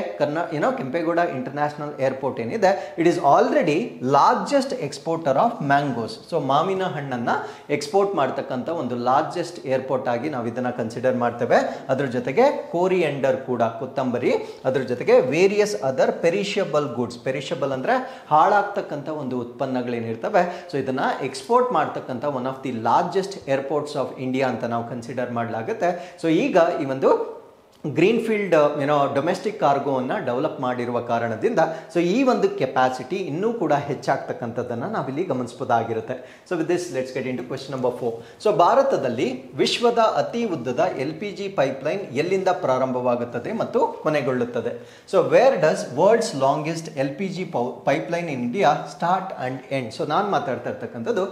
ಕೆಂಪೇಗೌಡ ಇಂಟರ್ನ್ಯಾಷನಲ್ ಏರ್ಪೋರ್ಟ್ ಏನಿದೆ it is already largest exporter of mangoes. So ಮಾವಿನ ಹಣ್ಣನ್ನ ಎಕ್ಸ್ಪೋರ್ಟ್ ಮಾಡ್ತಕ್ಕಂಥ ಒಂದು ಲಾರ್ಜೆಸ್ಟ್ ಏರ್ಪೋರ್ಟ್ ಆಗಿ ನಾವು ಇದನ್ನ ಕನ್ಸಿಡರ್ ಮಾಡ್ತೇವೆ. ಅದ್ರ ಜೊತೆಗೆ ಕೋರಿಯಂಡರ್ ಕೂಡ, ಕೊತ್ತಂಬರಿ, ಅದ್ರ ಜೊತೆಗೆ various other perishable goods. Perishable ಅಂದ್ರೆ ಹಾಳಾಗ್ತಕ್ಕಂಥ ಒಂದು ಉತ್ಪನ್ನಗಳೇನಿರ್ತವೆ ಸೊ ಇದನ್ನ ಎಕ್ಸ್ಪೋರ್ಟ್ ಮಾಡ್ತಕ್ಕಂಥ one of the largest airports of India ಅಂತ ನಾವು ಕನ್ಸಿಡರ್ ಮಾಡಲಾಗುತ್ತೆ. ಸೊ ಈಗ ಈ ಒಂದು ಗ್ರೀನ್ ಫೀಲ್ಡ್ ಡೊಮೆಸ್ಟಿಕ್ ಕಾರ್ಗೋವನ್ನು ಡೆವಲಪ್ ಮಾಡಿರುವ ಕಾರಣದಿಂದ ಸೊ ಈ ಒಂದು ಕೆಪಾಸಿಟಿ ಇನ್ನೂ ಕೂಡ ಹೆಚ್ಚಾಗ್ತಕ್ಕಂಥದ್ದನ್ನು ನಾವಿಲ್ಲಿ ಗಮನಿಸಬಹುದಾಗಿರುತ್ತೆ. So with this let's get into question number 4. So ಭಾರತದಲ್ಲಿ ವಿಶ್ವದ ಅತಿ ಉದ್ದದ LPG ಪೈಪ್ಲೈನ್ ಎಲ್ಲಿಂದ ಪ್ರಾರಂಭವಾಗುತ್ತದೆ ಮತ್ತು ಕೊನೆಗೊಳ್ಳುತ್ತದೆ? So where does world's longest LPG pipeline in India start and end? So ನಾನು ಮಾತಾಡ್ತಾ ಇರ್ತಕ್ಕಂಥದ್ದು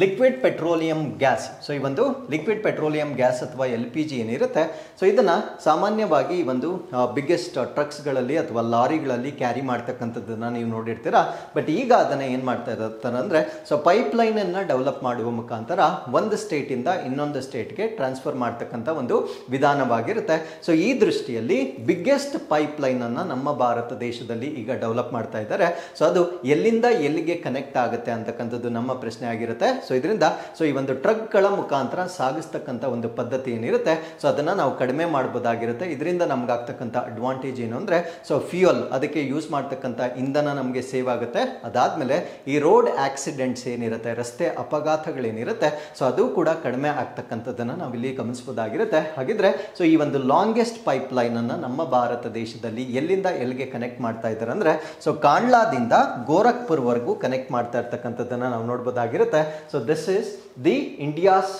ಲಿಕ್ವಿಡ್ ಪೆಟ್ರೋಲಿಯಂ ಗ್ಯಾಸ್. ಸೊ ಈ ಒಂದು ಲಿಕ್ವಿಡ್ ಪೆಟ್ರೋಲಿಯಂ ಗ್ಯಾಸ್ ಅಥವಾ LPG ಏನಿರುತ್ತೆ, ಸೊ ಇದನ್ನು ಸಾಮಾನ್ಯವಾಗಿ ಈ ಒಂದು ಬಿಗ್ಗೆಸ್ಟ್ ಟ್ರಕ್ಸ್ಗಳಲ್ಲಿ ಅಥವಾ ಲಾರಿಗಳಲ್ಲಿ ಕ್ಯಾರಿ ಮಾಡ್ತಕ್ಕಂಥದ್ದನ್ನು ನೀವು ನೋಡಿರ್ತೀರಾ. ಬಟ್ ಈಗ ಅದನ್ನು ಏನು ಮಾಡ್ತಾ ಇರ್ತಾರೆ ಅಂದರೆ, ಸೊ ಪೈಪ್ಲೈನನ್ನು ಡೆವಲಪ್ ಮಾಡುವ ಮುಖಾಂತರ ಒಂದು ಸ್ಟೇಟಿಂದ ಇನ್ನೊಂದು ಸ್ಟೇಟ್ಗೆ ಟ್ರಾನ್ಸ್ಫರ್ ಮಾಡ್ತಕ್ಕಂಥ ಒಂದು ವಿಧಾನವಾಗಿರುತ್ತೆ. ಸೊ ಈ ದೃಷ್ಟಿಯಲ್ಲಿ ಬಿಗ್ಗೆಸ್ಟ್ ಪೈಪ್ಲೈನನ್ನು ನಮ್ಮ ಭಾರತ ದೇಶದಲ್ಲಿ ಈಗ ಡೆವಲಪ್ ಮಾಡ್ತಾ ಇದ್ದಾರೆ. ಸೊ ಅದು ಎಲ್ಲಿಂದ ಎಲ್ಲಿಗೆ ಕನೆಕ್ಟ್ ಆಗುತ್ತೆ ಅಂತಕ್ಕಂಥದ್ದು ನಮ್ಮ ಪ್ರಶ್ನೆ ಆಗಿರುತ್ತೆ. ಸೊ ಇದರಿಂದ ಸೊ ಈ ಒಂದು ಟ್ರಕ್ಗಳ ಮುಖಾಂತರ ಸಾಗಿಸ್ತಕ್ಕಂಥ ಒಂದು ಪದ್ಧತಿ ಏನಿರುತ್ತೆ, ಸೊ ಅದನ್ನು ನಾವು ಕಡಿಮೆ ಮಾಡಬಹುದಾಗಿರುತ್ತೆ. ಇದರಿಂದ ನಮ್ಗೆ ಆಗ್ತಕ್ಕಂಥ ಅಡ್ವಾಂಟೇಜ್ ಏನು ಅಂದರೆ, ಸೊ ಫ್ಯೂಯಲ್ ಅದಕ್ಕೆ ಯೂಸ್ ಮಾಡ್ತಕ್ಕಂಥ ಇಂಧನ ನಮಗೆ ಸೇವ್ ಆಗುತ್ತೆ. ಅದಾದಮೇಲೆ ಈ ರೋಡ್ ಆಕ್ಸಿಡೆಂಟ್ಸ್ ಏನಿರುತ್ತೆ, ರಸ್ತೆ ಅಪಘಾತಗಳೇನಿರುತ್ತೆ, ಸೊ ಅದು ಕೂಡ ಕಡಿಮೆ ಆಗ್ತಕ್ಕಂಥದ್ದನ್ನು ನಾವಿಲ್ಲಿ ಗಮನಿಸಬಹುದಾಗಿರುತ್ತೆ. ಹಾಗಿದ್ರೆ ಸೊ ಈ ಒಂದು ಲಾಂಗೆಸ್ಟ್ ಪೈಪ್ಲೈನ್ ಅನ್ನು ನಮ್ಮ ಭಾರತ ದೇಶದಲ್ಲಿ ಎಲ್ಲಿಂದ ಎಲ್ಲಿಗೆ ಕನೆಕ್ಟ್ ಮಾಡ್ತಾ ಇದ್ದಾರೆ ಅಂದರೆ, ಸೊ ಕಾಂಡ್ಲಾದಿಂದ ಗೋರಖ್ಪುರ್ವರೆಗೂ ಕನೆಕ್ಟ್ ಮಾಡ್ತಾ ಇರ್ತಕ್ಕಂಥದ್ದನ್ನು ನಾವು ನೋಡ್ಬೋದಾಗಿರುತ್ತೆ. So this is the India's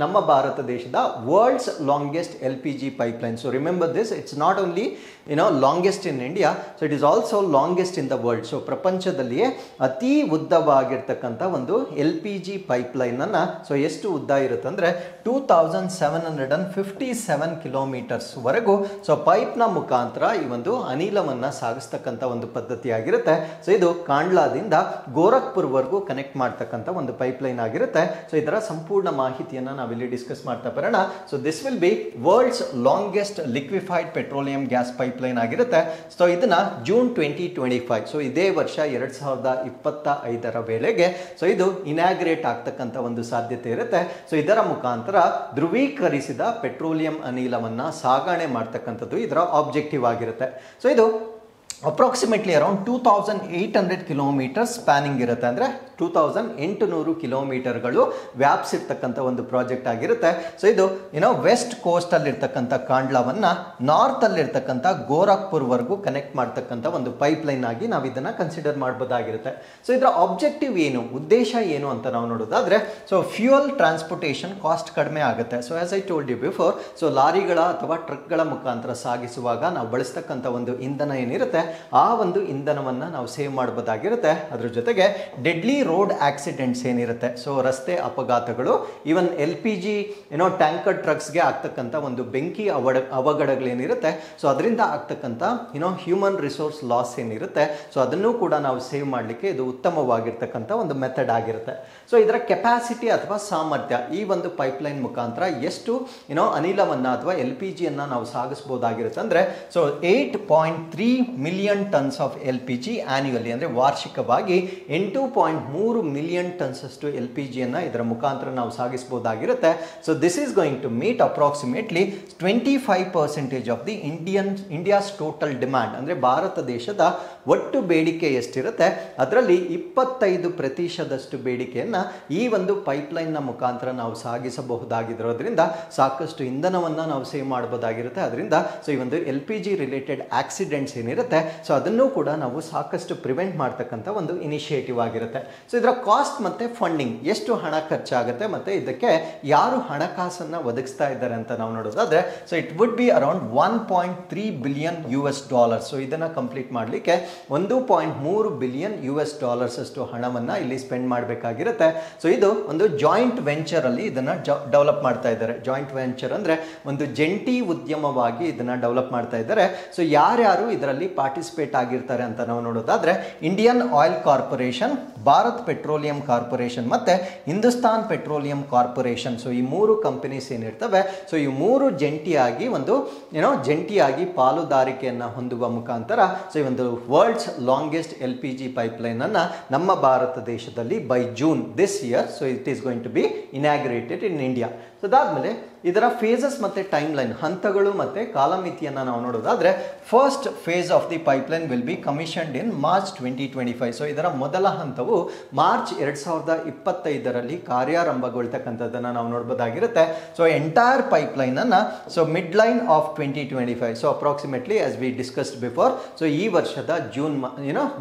ನಮ್ಮ ಭಾರತ ದೇಶದ world's longest LPG pipeline. So remember this, it's not only longest in India, so it is also longest in the world. So ಪ್ರಪಂಚದಲ್ಲಿಯೇ ಅತಿ ಉದ್ದವಾಗಿರ್ತಕ್ಕಂಥ ಒಂದು LPG ಪೈಪ್ಲೈನನ್ನು ಸೊ ಎಷ್ಟು ಉದ್ದ ಇರುತ್ತೆ ಅಂದರೆ 2757 ಕಿಲೋಮೀಟರ್ಸ್ವರೆಗೂ ಸೊ ಪೈಪ್ನ ಮುಖಾಂತರ ಈ ಒಂದು ಅನಿಲವನ್ನು ಸಾಗಿಸ್ತಕ್ಕಂಥ ಒಂದು ಪದ್ಧತಿ ಆಗಿರುತ್ತೆ. ಸೊ ಇದು ಕಾಂಡ್ಲಾದಿಂದ ಗೋರಖ್ಪುರ್ವರೆಗೂ ಕನೆಕ್ಟ್ ಮಾಡ್ತಕ್ಕಂಥ ಒಂದು ಪೈಪ್ಲೈನ್ ಆಗಿರುತ್ತೆ. ಸೊ ಇದರ ಸಂಪೂರ್ಣ ಮಾಹಿತಿಯನ್ನು ನಾವಿಲ್ಲಿ ಡಿಸ್ಕಸ್ ಮಾಡ್ತಾ ಬರೋಣ. So this will be world's longest liquefied petroleum gas pipeline ಆಗಿರುತ್ತೆ. ಸೊ ಇದನ್ನ ಜೂನ್ 2025, ಸೊ ಇದೇ ವರ್ಷ 2025 ವೇಳೆಗೆ ಸೊ ಇದು ಇನಾಗ್ರೇಟ್ ಆಗ್ತಕ್ಕಂಥ ಒಂದು ಸಾಧ್ಯತೆ ಇರುತ್ತೆ. ಸೊ ಇದರ ಮುಖಾಂತರ ಧ್ರುವೀಕರಿಸಿದ ಪೆಟ್ರೋಲಿಯಂ ಅನಿಲವನ್ನ ಸಾಗಣೆ ಮಾಡ್ತಕ್ಕಂಥದ್ದು ಇದರ ಆಬ್ಜೆಕ್ಟಿವ್ ಆಗಿರುತ್ತೆ. ಸೊ ಇದು ಅಪ್ರಾಕ್ಸಿಮೇಟ್ಲಿ ಅರೌಂಡ್ 2800 ಕಿಲೋಮೀಟರ್ ಸ್ಪ್ಯಾನಿಂಗ್ ಇರುತ್ತೆ, ಅಂದರೆ 2800 ಕಿಲೋಮೀಟರ್ಗಳು ವ್ಯಾಪಿಸಿರ್ತಕ್ಕಂಥ ಒಂದು ಪ್ರಾಜೆಕ್ಟ್ ಆಗಿರುತ್ತೆ. ಸೊ ಇದು ವೆಸ್ಟ್ ಕೋಸ್ಟ್ ಅಲ್ಲಿ ಇರ್ತಕ್ಕಂಥ ಕಾಂಡ್ಲಾವನ್ನ ನಾರ್ತ್ ಅಲ್ಲಿ ಇರ್ತಕ್ಕಂಥ ಗೋರಖ್ಪುರ್ವರೆಗೂ ಕನೆಕ್ಟ್ ಮಾಡ್ತಕ್ಕಂಥ ಒಂದು ಪೈಪ್ಲೈನ್ ಆಗಿ ನಾವು ಇದನ್ನ ಕನ್ಸಿಡರ್ ಮಾಡಬಹುದಾಗಿರುತ್ತೆ. ಸೊ ಇದರ ಆಬ್ಜೆಕ್ಟಿವ್ ಏನು, ಉದ್ದೇಶ ಏನು ಅಂತ ನಾವು ನೋಡೋದಾದ್ರೆ, ಸೊ ಫ್ಯೂಯಲ್ ಟ್ರಾನ್ಸ್ಪೋರ್ಟೇಷನ್ ಕಾಸ್ಟ್ ಕಡಿಮೆ ಆಗುತ್ತೆ. So as I told you before, so ಲಾರಿಗಳ ಅಥವಾ ಟ್ರಕ್ಗಳ ಮುಖಾಂತರ ಸಾಗಿಸುವಾಗ ನಾವು ಬಳಸ್ತಕ್ಕಂಥ ಒಂದು ಇಂಧನ ಏನಿರುತ್ತೆ, ಆ ಒಂದು ಇಂಧನವನ್ನ ನಾವು ಸೇವ್ ಮಾಡಬಹುದಾಗಿರುತ್ತೆ. ಅದ್ರ ಜೊತೆಗೆ ಡೆಡ್ಲಿ ರೋಡ್ ಆಕ್ಸಿಡೆಂಟ್ಸ್ ಏನಿರುತ್ತೆ, ಸೊ ರಸ್ತೆ ಅಪಘಾತಗಳು, ಈವನ್ LPG ಟ್ಯಾಂಕರ್ ಟ್ರಕ್ಸ್ಗೆ ಆಗ್ತಕ್ಕಂಥ ಒಂದು ಬೆಂಕಿ ಅವಘಡಗಳೇನಿರುತ್ತೆ, ಸೊ ಅದರಿಂದ ಆಗ್ತಕ್ಕಂಥ ಹ್ಯೂಮನ್ ರಿಸೋರ್ಸ್ ಲಾಸ್ ಏನಿರುತ್ತೆ, ಸೊ ಅದನ್ನು ಕೂಡ ನಾವು ಸೇವ್ ಮಾಡಲಿಕ್ಕೆ ಇದು ಉತ್ತಮವಾಗಿರ್ತಕ್ಕಂಥ ಒಂದು ಮೆಥಡ್ ಆಗಿರುತ್ತೆ. ಸೊ ಇದರ ಕೆಪಾಸಿಟಿ ಅಥವಾ ಸಾಮರ್ಥ್ಯ, ಈ ಒಂದು ಪೈಪ್ಲೈನ್ ಮುಖಾಂತರ ಎಷ್ಟು ಅನಿಲವನ್ನ ಅಥವಾ LPGಯನ್ನ ನಾವು ಸಾಗಿಸಬಹುದಾಗಿರುತ್ತೆ ಅಂದರೆ, so 8.3 million tons of LPG annually, ಅಂದರೆ ವಾರ್ಷಿಕವಾಗಿ 8.3 ಮಿಲಿಯನ್ ಟನ್ಸ್ ಅಷ್ಟು LPGಯನ್ನ ಇದರ ಮುಖಾಂತರ ನಾವು ಸಾಗಿಸಬಹುದಾಗಿರುತ್ತೆ. So this is going to meet approximately 25% of the India's total demand, ಅಂದರೆ ಭಾರತ ದೇಶದ ಒಟ್ಟು ಬೇಡಿಕೆ ಎಷ್ಟಿರುತ್ತೆ ಅದರಲ್ಲಿ 25% ಬೇಡಿಕೆಯನ್ನು ಈ ಒಂದು ಪೈಪ್ಲೈನ್ನ ಮುಖಾಂತರ ನಾವು ಸಾಗಿಸಬಹುದಾಗಿರೋದ್ರಿಂದ ಸಾಕಷ್ಟು ಇಂಧನವನ್ನು ನಾವು ಸೇವ್ ಮಾಡಬಹುದಾಗಿರುತ್ತೆ. ಅದರಿಂದ ಸೊ ಈ ಒಂದು LPG ರಿಲೇಟೆಡ್ ಆಕ್ಸಿಡೆಂಟ್ಸ್ ಏನಿರುತ್ತೆ, ಸೊ ಅದನ್ನು ಕೂಡ ನಾವು ಸಾಕಷ್ಟು ಪ್ರಿವೆಂಟ್ ಮಾಡ್ತಕ್ಕಂಥ ಒಂದು ಇನಿಷಿಯೇಟಿವ್ ಆಗಿರುತ್ತೆ. ಸೊ ಇದರ ಕಾಸ್ಟ್ ಮತ್ತು ಫಂಡಿಂಗ್, ಎಷ್ಟು ಹಣ ಖರ್ಚಾಗುತ್ತೆ ಮತ್ತು ಇದಕ್ಕೆ ಯಾರು ಹಣಕಾಸನ್ನು ಒದಗಿಸ್ತಾ ಇದ್ದಾರೆ ಅಂತ ನಾವು ನೋಡೋದಾದ್ರೆ, so it would be around $1.3 billion. So ಇದನ್ನು ಕಂಪ್ಲೀಟ್ ಮಾಡಲಿಕ್ಕೆ $1.3 ಬಿಲಿಯನ್ ಅಷ್ಟು ಹಣವನ್ನು ಇಲ್ಲಿ ಸ್ಪೆಂಡ್ ಮಾಡಬೇಕಾಗಿರುತ್ತೆ. ಸೊ ಇದು ಒಂದು ಜಾಯಿಂಟ್ ವೆಂಚರ್ ಅಲ್ಲಿ ಇದನ್ನು ಡೆವಲಪ್ ಮಾಡ್ತಾ ಇದ್ದಾರೆ. ಜಾಯಿಂಟ್ ವೆಂಚರ್ ಅಂದರೆ ಒಂದು ಜಂಟಿ ಉದ್ಯಮವಾಗಿ ಇದನ್ನು ಡೆವಲಪ್ ಮಾಡ್ತಾ ಇದ್ದಾರೆ. ಸೊ ಯಾರ್ಯಾರು ಇದರಲ್ಲಿ ಪಾರ್ಟಿಸಿಪೇಟ್ ಆಗಿರ್ತಾರೆ ಅಂತ ನಾವು ನೋಡೋದಾದ್ರೆ, Indian oil corporation, Bharat petroleum corporation ಮತ್ತೆ ಹಿಂದೂಸ್ತಾನ್ ಪೆಟ್ರೋಲಿಯಂ ಕಾರ್ಪೊರೇಷನ್. ಸೊ ಈ ಮೂರು ಕಂಪನೀಸ್ ಏನಿರ್ತವೆ, ಸೊ ಈ ಮೂರು ಜಂಟಿಯಾಗಿ ಜಂಟಿಯಾಗಿ ಪಾಲುದಾರಿಕೆಯನ್ನು ಹೊಂದುವ ಮುಖಾಂತರ ಸೊ ಈ ಒಂದು ವರ್ಲ್ಡ್ಸ್ ಲಾಂಗೆಸ್ಟ್ LPG ಪೈಪ್ಲೈನ್ ಅನ್ನ ನಮ್ಮ ಭಾರತ ದೇಶದಲ್ಲಿ by June this year, so it is going to be inaugurated in India. So ಅದಾದ್ಮೇಲೆ ಇದರ ಫೇಸಸ್ ಮತ್ತೆ ಟೈಮ್ ಲೈನ್, ಹಂತಗಳು ಮತ್ತೆ ಕಾಲಮಿತಿಯನ್ನು ನಾವು ನೋಡೋದಾದ್ರೆ, first phase of the pipeline will be commissioned in March 2025. So ಇದರ ಮೊದಲ ಹಂತವು ಮಾರ್ಚ್ 2025ರಲ್ಲಿ ಕಾರ್ಯಾರಂಭಗೊಳ್ತಕ್ಕಂಥದ್ದನ್ನು ನಾವು ನೋಡ್ಬೋದಾಗಿರುತ್ತೆ. ಸೊ ಎಂಟೈರ್ ಪೈಪ್ಲೈನ್ ಅನ್ನ so mid line of 2025, so approximately as we discussed before, so ಈ ವರ್ಷದ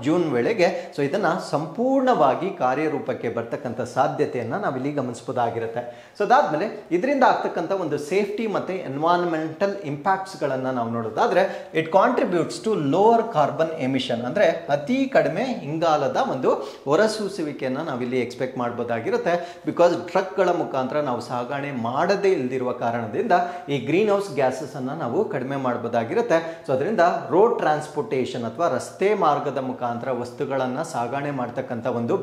ಜೂನ್ ವೇಳೆಗೆ ಸೊ ಇದನ್ನ ಸಂಪೂರ್ಣವಾಗಿ ಕಾರ್ಯರೂಪಕ್ಕೆ ಬರ್ತಕ್ಕಂಥ ಸಾಧ್ಯತೆಯನ್ನ ನಾವಿಲ್ಲಿ ಗಮನಿಸಬಹುದಾಗಿರುತ್ತೆ. ಸೊ ಅದಾದ್ಮೇಲೆ ಇದರಿಂದ ಆಗ್ತಕ್ಕಂಥ ಒಂದು ಸೇಫ್ಟಿ ಮತ್ತೆ ಎನ್ವೈರನ್ಮೆಂಟಲ್ ಇಂಪ್ಯಾಕ್ಟ್ಸ್ ಗಳನ್ನ ನಾವು ನೋಡೋದಾದ್ರೆ it contributes to lower carbon emission, ಅಂದ್ರೆ ಅತಿ ಕಡಿಮೆ ಇಂಗಾಲದ ಒಂದು ಹೊರಸೂಸುವಿಕೆಯನ್ನು ನಾವಿಲ್ಲಿ ಎಕ್ಸ್ಪೆಕ್ಟ್ ಮಾಡಬಹುದಾಗಿರುತ್ತೆ. ಬಿಕಾಸ್ ಟ್ರಕ್ಗಳ ಮುಖಾಂತರ ನಾವು ಸಾಗಣೆ ಮಾಡದೇ ಇಲ್ದಿರುವ ಕಾರಣದಿಂದ ಈ ಗ್ರೀನ್ ಹೌಸ್ ಗ್ಯಾಸಸ್ ಅನ್ನ ನಾವು ಕಡಿಮೆ ಮಾಡಬಹುದಾಗಿರುತ್ತೆ. ಸೊ ಅದರಿಂದ ರೋಡ್ ಟ್ರಾನ್ಸ್ಪೋರ್ಟೇಷನ್ ಅಥವಾ ರಸ್ತೆ ಮಾರ್ಗದ ಮುಖಾಂತರ ವಸ್ತುಗಳನ್ನ ಸಾಗಣೆ ಮಾಡ್ತಕ್ಕಂಥ ಒಂದು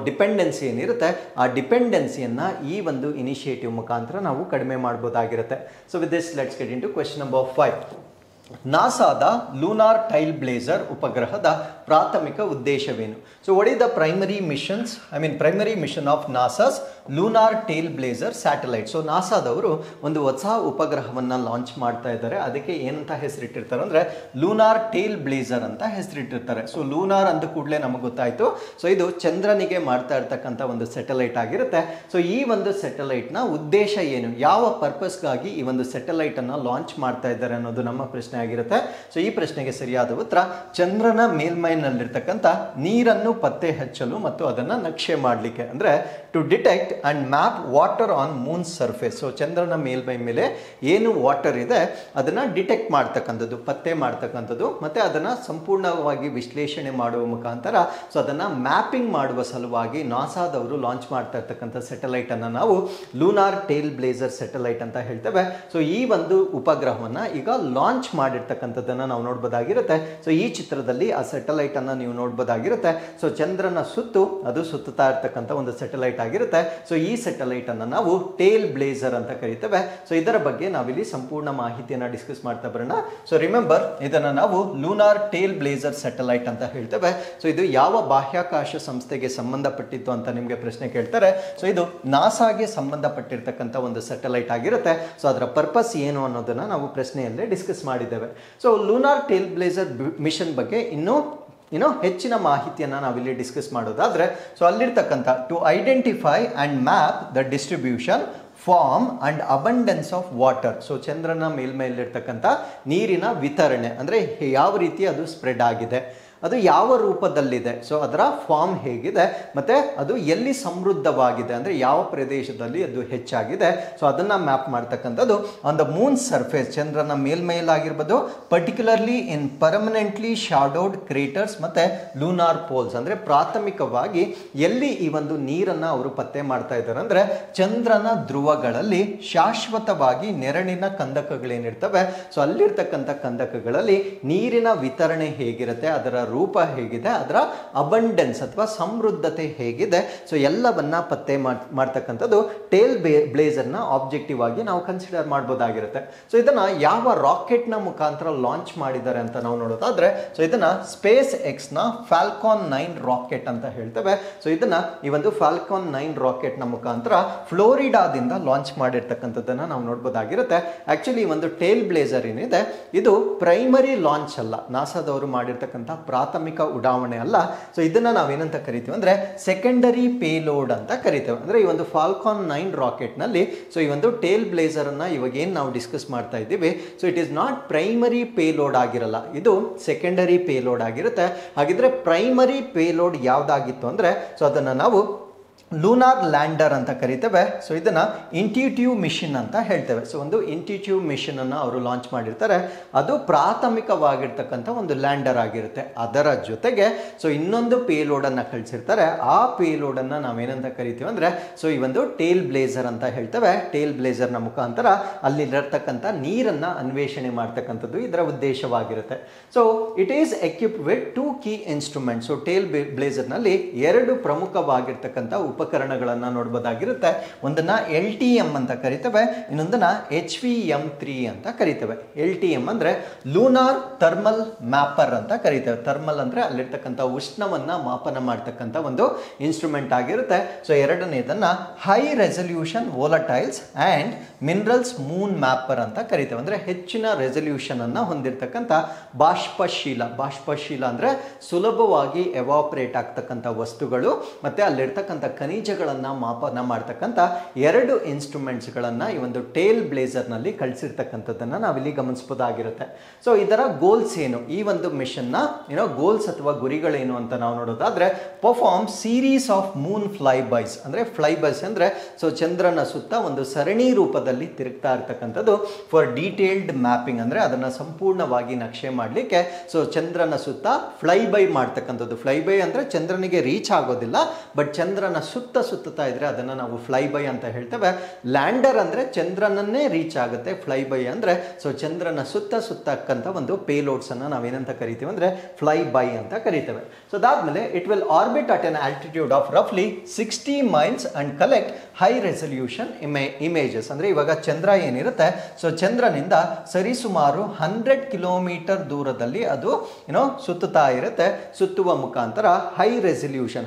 ಡಿಪೆಂಡೆನ್ಸಿ ಏನಿರುತ್ತೆ, ಆ ಡಿಪೆಂಡೆನ್ಸಿಯನ್ನ ಈ ಒಂದು ಇನಿಷಿಯೇಟಿವ್ ಮುಖಾಂತರ ನಾವು ಕಡಿಮೆ ಮಾಡಬಹುದಾಗಿರುತ್ತೆ. So with this let's get in to question number 5. ನಾಸಾದ ಲೂನಾರ್ ಟೈಲ್ ಬ್ಲೇಸರ್ ಉಪಗ್ರಹದ ಪ್ರಾಥಮಿಕ ಉದ್ದೇಶವೇನು? So what is the primary mission of NASA's Lunar Trailblazer satellite. So ನಾಸಾದವರು ಒಂದು ಹೊಸ ಉಪಗ್ರಹವನ್ನ ಲಾಂಚ್ ಮಾಡ್ತಾ ಇದ್ದಾರೆ. ಅದಕ್ಕೆ ಏನಂತ ಹೆಸರಿಟ್ಟಿರ್ತಾರೆ ಅಂದ್ರೆ ಲೂನಾರ್ ಟೈಲ್ ಬ್ಲೇಸರ್ ಅಂತ ಹೆಸರಿಟ್ಟಿರ್ತಾರೆ. ಸೊ ಲೂನಾರ್ ಅಂದ ಕೂಡಲೇ ನಮಗೆ ಗೊತ್ತಾಯ್ತು, ಸೊ ಇದು ಚಂದ್ರನಿಗೆ ಮಾಡ್ತಾ ಇರ್ತಕ್ಕಂಥ ಒಂದು ಸ್ಯಾಟಲೈಟ್ ಆಗಿರುತ್ತೆ. ಸೊ ಈ ಒಂದು ಸ್ಯಾಟಲೈಟ್ ನ ಉದ್ದೇಶ ಏನು, ಯಾವ ಪರ್ಪಸ್ಗಾಗಿ ಈ ಒಂದು ಸ್ಯಾಟಲೈಟ್ ಅನ್ನ ಲಾಂಚ್ ಮಾಡ್ತಾ ಇದ್ದಾರೆ ಅನ್ನೋದು ನಮ್ಮ ಪ್ರಶ್ನೆ ಆಗಿರುತ್ತೆ. ಸೊ ಈ ಪ್ರಶ್ನೆಗೆ ಸರಿಯಾದ ಉತ್ತರ ಚಂದ್ರನ ಮೇಲ್ಮೈನಲ್ಲಿರ್ತಕ್ಕಂಥ ನೀರನ್ನು ಪತ್ತೆ ಹಚ್ಚಲು ಮತ್ತು ಅದನ್ನ ನಕ್ಷೆ ಮಾಡಲಿಕ್ಕೆ, ಅಂದ್ರೆ to detect and map water on moon surface. So ಚಂದ್ರನ ಮೇಲ್ಮೈ ಮೇಲೆ ಏನು ವಾಟರ್ ಇದೆ ಅದನ್ನ ಡಿಟೆಕ್ಟ್ ಮಾಡ್ತಕ್ಕಂಥದ್ದು, ಪತ್ತೆ ಮಾಡ್ತಕ್ಕಂಥದ್ದು, ಮತ್ತೆ ಅದನ್ನ ಸಂಪೂರ್ಣವಾಗಿ ವಿಶ್ಲೇಷಣೆ ಮಾಡುವ ಮುಖಾಂತರ ಸೊ ಅದನ್ನ ಮ್ಯಾಪಿಂಗ್ ಮಾಡುವ ಸಲುವಾಗಿ ನಾಸಾದವರು ಲಾಂಚ್ ಮಾಡ್ತಾ ಇರ್ತಕ್ಕಂಥ ಸ್ಯಾಟಲೈಟ್ ಅನ್ನ ನಾವು ಲೂನಾರ್ ಟೈಲ್ ಬ್ಲೇಸರ್ ಸ್ಯಾಟಲೈಟ್ ಅಂತ ಹೇಳ್ತೇವೆ. ಸೊ ಈ ಒಂದು ಉಪಗ್ರಹವನ್ನ ಈಗ ಲಾಂಚ್ ಮಾಡಿರ್ತಕ್ಕಂಥದ್ದನ್ನ ನಾವು ನೋಡ್ಬೋದಾಗಿರುತ್ತೆ. ಸೊ ಈ ಚಿತ್ರದಲ್ಲಿ ಆ ಸ್ಯಾಟಲೈಟ್ ಅನ್ನ ನೀವು ನೋಡ್ಬೋದಾಗಿರುತ್ತೆ. ಸೊ ಚಂದ್ರನ ಸುತ್ತು ಅದು ಸುತ್ತುತ್ತಾ ಇರ್ತಕ್ಕಂಥ ಒಂದು ಸ್ಯಾಟಲೈಟ್ ಆಗಿರುತ್ತೆ. ಸೊ ಈ ಸ್ಯಾಟಲೈಟ್ ಅನ್ನ ನಾವು ಟೇಲ್ ಬ್ಲೇಸರ್ ಅಂತ ಕರಿತೇವೆ. ಸೊ ಇದರ ಬಗ್ಗೆ ನಾವಿಲ್ಲಿ ಸಂಪೂರ್ಣ ಮಾಹಿತಿಯನ್ನ ಡಿಸ್ಕಸ್ ಮಾಡ್ತಾ ಬರೋಣ. ಸೊ ರಿಮೆಂಬರ್, ಇದನ್ನ ನಾವು ಲೂನಾರ್ ಟೇಲ್ ಬ್ಲೇಸರ್ ಸ್ಯಾಟಲೈಟ್ ಅಂತ ಹೇಳ್ತೇವೆ. ಸೊ ಇದು ಯಾವ ಬಾಹ್ಯಾಕಾಶ ಸಂಸ್ಥೆಗೆ ಸಂಬಂಧಪಟ್ಟಿತ್ತು ಅಂತ ನಿಮಗೆ ಪ್ರಶ್ನೆ ಕೇಳ್ತಾರೆ. ಸೊ ಇದು ನಾಸಾಗೆ ಸಂಬಂಧಪಟ್ಟಿರ್ತಕ್ಕಂಥ ಒಂದು ಸ್ಯಾಟಲೈಟ್ ಆಗಿರುತ್ತೆ. ಸೊ ಅದರ ಪರ್ಪಸ್ ಏನು ಅನ್ನೋದನ್ನ ನಾವು ಪ್ರಶ್ನೆಯಲ್ಲೇ ಡಿಸ್ಕಸ್ ಮಾಡಿದ್ದೇವೆ. So lunar trailblazer mission ಬಗ್ಗೆ ಇನ್ನೂ ಹೆಚ್ಚಿನ ಮಾಹಿತಿಯನ್ನು ನಾವಿಲ್ಲಿ ಡಿಸ್ಕಸ್ ಮಾಡೋದಾದ್ರೆ, ಸೊ ಅಲ್ಲಿರ್ತಕ್ಕಂಥ to identify and map the distribution form and abundance of water. So ಚಂದ್ರನ ಮೇಲ್ಮೈಲಿರ್ತಕ್ಕಂಥ ನೀರಿನ ವಿತರಣೆ, ಅಂದರೆ ಯಾವ ರೀತಿ ಅದು ಸ್ಪ್ರೆಡ್ ಆಗಿದೆ, ಅದು ಯಾವ ರೂಪದಲ್ಲಿದೆ, ಸೊ ಅದರ ಫಾರ್ಮ್ ಹೇಗಿದೆ, ಮತ್ತೆ ಅದು ಎಲ್ಲಿ ಸಮೃದ್ಧವಾಗಿದೆ, ಅಂದರೆ ಯಾವ ಪ್ರದೇಶದಲ್ಲಿ ಅದು ಹೆಚ್ಚಾಗಿದೆ, ಸೊ ಅದನ್ನು ಮ್ಯಾಪ್ ಮಾಡ್ತಕ್ಕಂಥದ್ದು ಆನ್ ದ ಮೂನ್ ಸರ್ಫೇಸ್, ಚಂದ್ರನ ಮೇಲ್ಮೈಲಾಗಿರ್ಬೋದು, ಪರ್ಟಿಕ್ಯುಲರ್ಲಿ ಇನ್ ಪರ್ಮನೆಂಟ್ಲಿ ಶಾಡೋಡ್ ಕ್ರೇಟರ್ಸ್ ಮತ್ತು ಲೂನಾರ್ ಪೋಲ್ಸ್. ಅಂದರೆ ಪ್ರಾಥಮಿಕವಾಗಿ ಎಲ್ಲಿ ಈ ಒಂದು ನೀರನ್ನು ಅವರು ಪತ್ತೆ ಮಾಡ್ತಾ ಇದ್ದಾರೆ ಅಂದರೆ ಚಂದ್ರನ ಧ್ರುವಗಳಲ್ಲಿ ಶಾಶ್ವತವಾಗಿ ನೆರಳಿನ ಕಂದಕಗಳೇನಿರ್ತವೆ, ಸೊ ಅಲ್ಲಿರ್ತಕ್ಕಂಥ ಕಂದಕಗಳಲ್ಲಿ ನೀರಿನ ವಿತರಣೆ ಹೇಗಿರುತ್ತೆ, ಅದರ ರೂಪ ಹೇಗಿದೆ, ಅದರ ಅಬಂಡೆನ್ಸ್ ಅಥವಾ ಸಮೃದ್ಧತೆ ಹೇಗಿದೆ, ಸೊ ಎಲ್ಲವನ್ನ ಪತ್ತೆ ಮಾಡ್ತಕ್ಕಂಥದ್ದು ಟೇಲ್ ಬ್ಲೇಸರ್ನ ಆಬ್ಜೆಕ್ಟಿವ್ ಆಗಿ ನಾವು ಕನ್ಸಿಡರ್ ಮಾಡ್ಬೋದಾಗಿರುತ್ತೆ. ಸೊ ಇದನ್ನ ಯಾವ ರಾಕೆಟ್ನ ಮುಖಾಂತರ ಲಾಂಚ್ ಮಾಡಿದ್ದಾರೆ ಅಂತ ನಾವು ನೋಡೋದಾದ್ರೆ, ಸೊ ಇದನ್ನ ಸ್ಪೇಸ್ ಎಕ್ಸ್ನ ಫಾಲ್ಕಾನ್ 9 ರಾಕೆಟ್ ಅಂತ ಹೇಳ್ತೇವೆ. ಸೊ ಇದನ್ನ ಈ ಒಂದು ಫಾಲ್ಕಾನ್ 9 ರಾಕೆಟ್ನ ಮುಖಾಂತರ ಫ್ಲೋರಿಡಾದಿಂದ ಲಾಂಚ್ ಮಾಡಿರ್ತಕ್ಕಂಥದ್ದನ್ನ ನಾವು ನೋಡ್ಬೋದಾಗಿರುತ್ತೆ. ಆಕ್ಚುಲಿ ಒಂದು ಟೇಲ್ ಬ್ಲೇಸರ್ ಏನಿದೆ ಇದು ಪ್ರೈಮರಿ ಲಾಂಚ್ ಅಲ್ಲ, ನಾಸಾದವರು ಮಾಡಿರ್ತಕ್ಕಂಥ ಪ್ರಾಥಮಿಕ ಉಡಾವಣೆ ಅಲ್ಲ. ಸೊ ಇದನ್ನ ನಾವೇನಂತ ಕರಿತೀವಿ ಅಂದ್ರೆ ಸೆಕೆಂಡರಿ ಪೇಲೋಡ್ ಅಂತ ಕರಿತೇವೆ. ಅಂದ್ರೆ ಈ ಒಂದು ಫಾಲ್ಕಾನ್ 9 ರಾಕೆಟ್ ನಲ್ಲಿ ಸೊ ಈ ಒಂದು ಟೇಲ್ ಬ್ಲೇಸರ್ ಅನ್ನ ಇವಾಗ ಏನ್ ನಾವು ಡಿಸ್ಕಸ್ ಮಾಡ್ತಾ ಇದ್ದೀವಿ, so it is not primary payload ಆಗಿರಲ್ಲ, ಇದು ಸೆಕೆಂಡರಿ ಪೇಲೋಡ್ ಆಗಿರುತ್ತೆ. ಹಾಗಿದ್ರೆ ಪ್ರೈಮರಿ ಪೇಲೋಡ್ ಯಾವ್ದಾಗಿತ್ತು ಅಂದ್ರೆ, ಸೊ ಅದನ್ನ ನಾವು ಲೂನಾರ್ ಲ್ಯಾಂಡರ್ ಅಂತ ಕರಿತೇವೆ. ಸೊ ಇದನ್ನ ಇಂಟ್ಯೂಟಿವ್ ಮಿಷನ್ ಅಂತ ಹೇಳ್ತೇವೆ. ಸೊ ಒಂದು ಇಂಟ್ಯೂಟಿವ್ ಮಿಷನ್ ಅನ್ನು ಅವರು ಲಾಂಚ್ ಮಾಡಿರ್ತಾರೆ, ಅದು ಪ್ರಾಥಮಿಕವಾಗಿರ್ತಕ್ಕಂಥ ಒಂದು ಲ್ಯಾಂಡರ್ ಆಗಿರುತ್ತೆ. ಅದರ ಜೊತೆಗೆ ಸೊ ಇನ್ನೊಂದು ಪೇಲೋಡ್ ಅನ್ನ ಕಳಿಸಿರ್ತಾರೆ. ಆ ಪೇಲೋಡ್ ಅನ್ನ ನಾವೇನಂತ ಕರಿತೀವಿ ಅಂದ್ರೆ, ಸೊ ಈ ಒಂದು ಟೇಲ್ ಬ್ಲೇಸರ್ ಅಂತ ಹೇಳ್ತೇವೆ. ಟೇಲ್ ಬ್ಲೇಸರ್ ನ ಮುಖಾಂತರ ಅಲ್ಲಿರತಕ್ಕಂಥ ನೀರನ್ನ ಅನ್ವೇಷಣೆ ಮಾಡ್ತಕ್ಕಂಥದ್ದು ಇದರ ಉದ್ದೇಶವಾಗಿರುತ್ತೆ. So it is equipped with 2 key instruments. So Trailblazer ನಲ್ಲಿ 2 ಪ್ರಮುಖವಾಗಿರ್ತಕ್ಕಂಥ ಉಪಕರಣಗಳನ್ನು ನೋಡ್ಬೋದಾಗಿರುತ್ತೆ. ಒಂದನ್ನ LTM ಅಂತ ಕರಿತೇವೆ, ಇನ್ನೊಂದನ್ನ HVM3 ಅಂತ ಕರಿತೇವೆ. LTM ಅಂದ್ರೆ ಲೂನಾರ್ ಥರ್ಮಲ್ ಮ್ಯಾಪರ್ ಅಂತ ಕರಿತೇವೆ. ಥರ್ಮಲ್ ಅಂದ್ರೆ ಅಲ್ಲಿರ್ತಕ್ಕಂಥ ಉಷ್ಣವನ್ನ ಮಾಪನ ಮಾಡ್ತಕ್ಕಂಥ ಒಂದು ಇನ್ಸ್ಟ್ರೂಮೆಂಟ್ ಆಗಿರುತ್ತೆ. ಸೊ ಎರಡನೇದನ್ನ high resolution volatiles and minerals moon mapper ಅಂತ ಕರಿತೇವೆ. ಅಂದ್ರೆ ಹೆಚ್ಚಿನ ರೆಸಲ್ಯೂಷನ್ ಅನ್ನ ಹೊಂದಿರತಕ್ಕಂಥ ಬಾಷ್ಪಶೀಲ ಅಂದ್ರೆ ಸುಲಭವಾಗಿ ಎವಾಪರೇಟ್ ಆಗ್ತಕ್ಕಂಥ ವಸ್ತುಗಳು ಮತ್ತೆ ಅಲ್ಲಿರ್ತಕ್ಕಂಥ ಖನಿಜಗಳನ್ನ ಮಾಪನ ಮಾಡ್ತಕ್ಕಂಥ ಎರಡು ಇನ್ಸ್ಟ್ರೂಮೆಂಟ್ಸ್ ಗಳನ್ನ ಈ ಒಂದು ಟೇಲ್ ಬ್ಲೇಸರ್ ನಲ್ಲಿ ಕಳಿಸಿರ್ತಕ್ಕಂಥದ್ದನ್ನ ನಾವಿಲ್ಲಿ ಗಮನಿಸಬಹುದಾಗಿರುತ್ತೆ. ಸೊ ಇದರ ಗೋಲ್ಸ್ ಏನು, ಈ ಒಂದು ಮಿಷನ್ ನ ಗೋಲ್ಸ್ ಅಥವಾ ಗುರಿಗಳೇನು ಅಂತ ನಾವು ನೋಡೋದಾದ್ರೆ, ಪರ್ಫಾರ್ಮ್ ಸೀರೀಸ್ ಆಫ್ ಮೂನ್ ಫ್ಲೈಬೈಸ್. ಅಂದ್ರೆ ಫ್ಲೈಬೈಸ್ ಅಂದ್ರೆ ಸೊ ಚಂದ್ರನ ಸುತ್ತ ಒಂದು ಸರಣಿ ರೂಪದಲ್ಲಿ ತಿರುಗ್ತಾ ಇರ್ತಕ್ಕಂಥದ್ದು. ಫಾರ್ ಡೀಟೇಲ್ಡ್ ಮ್ಯಾಪಿಂಗ್ ಅಂದ್ರೆ ಅದನ್ನ ಸಂಪೂರ್ಣವಾಗಿ ನಕ್ಷೆ ಮಾಡಲಿಕ್ಕೆ ಸೊ ಚಂದ್ರನ ಸುತ್ತ ಫ್ಲೈಬೈ ಮಾಡ್ತಕ್ಕಂಥದ್ದು. ಫ್ಲೈಬೈ ಅಂದ್ರೆ ಚಂದ್ರನಿಗೆ ರೀಚ್ ಆಗೋದಿಲ್ಲ, ಬಟ್ ಚಂದ್ರನ ಸುತ್ತಾ ಇದ್ರೆ ಅದನ್ನ ನಾವು ಫ್ಲೈಬೈ ಅಂತ ಹೇಳ್ತೇವೆ. ಲ್ಯಾಂಡರ್ ಅಂದ್ರೆ ಚಂದ್ರನನ್ನೇ ರೀಚ್ ಆಗುತ್ತೆ, ಫ್ಲೈಬೈ ಅಂದ್ರೆ ಸೊ ಚಂದ್ರನ ಸುತ್ತಕ್ಕಂಥ ಒಂದು ಪೇಲೋಡ್ಸ್ ಅನ್ನ ನಾವೇನಂತ ಕರಿತೀವಿ ಅಂದ್ರೆ ಫ್ಲೈಬೈ ಅಂತ ಕರಿತೇವೆ. ಸೊ ಅದಾದ್ಮೇಲೆ it will orbit at an altitude of ರಫ್ಲಿ 60 miles and collect high resolution images. ಅಂದ್ರೆ ಇವಾಗ ಚಂದ್ರ ಏನಿರುತ್ತೆ, ಸೊ ಚಂದ್ರನಿಂದ ಸರಿಸುಮಾರು 100 ಕಿಲೋಮೀಟರ್ ದೂರದಲ್ಲಿ ಅದು ಸುತ್ತುತ್ತಾ ಇರುತ್ತೆ. ಸುತ್ತುವ ಮುಖಾಂತರ ಹೈ ರೆಸಲ್ಯೂಷನ್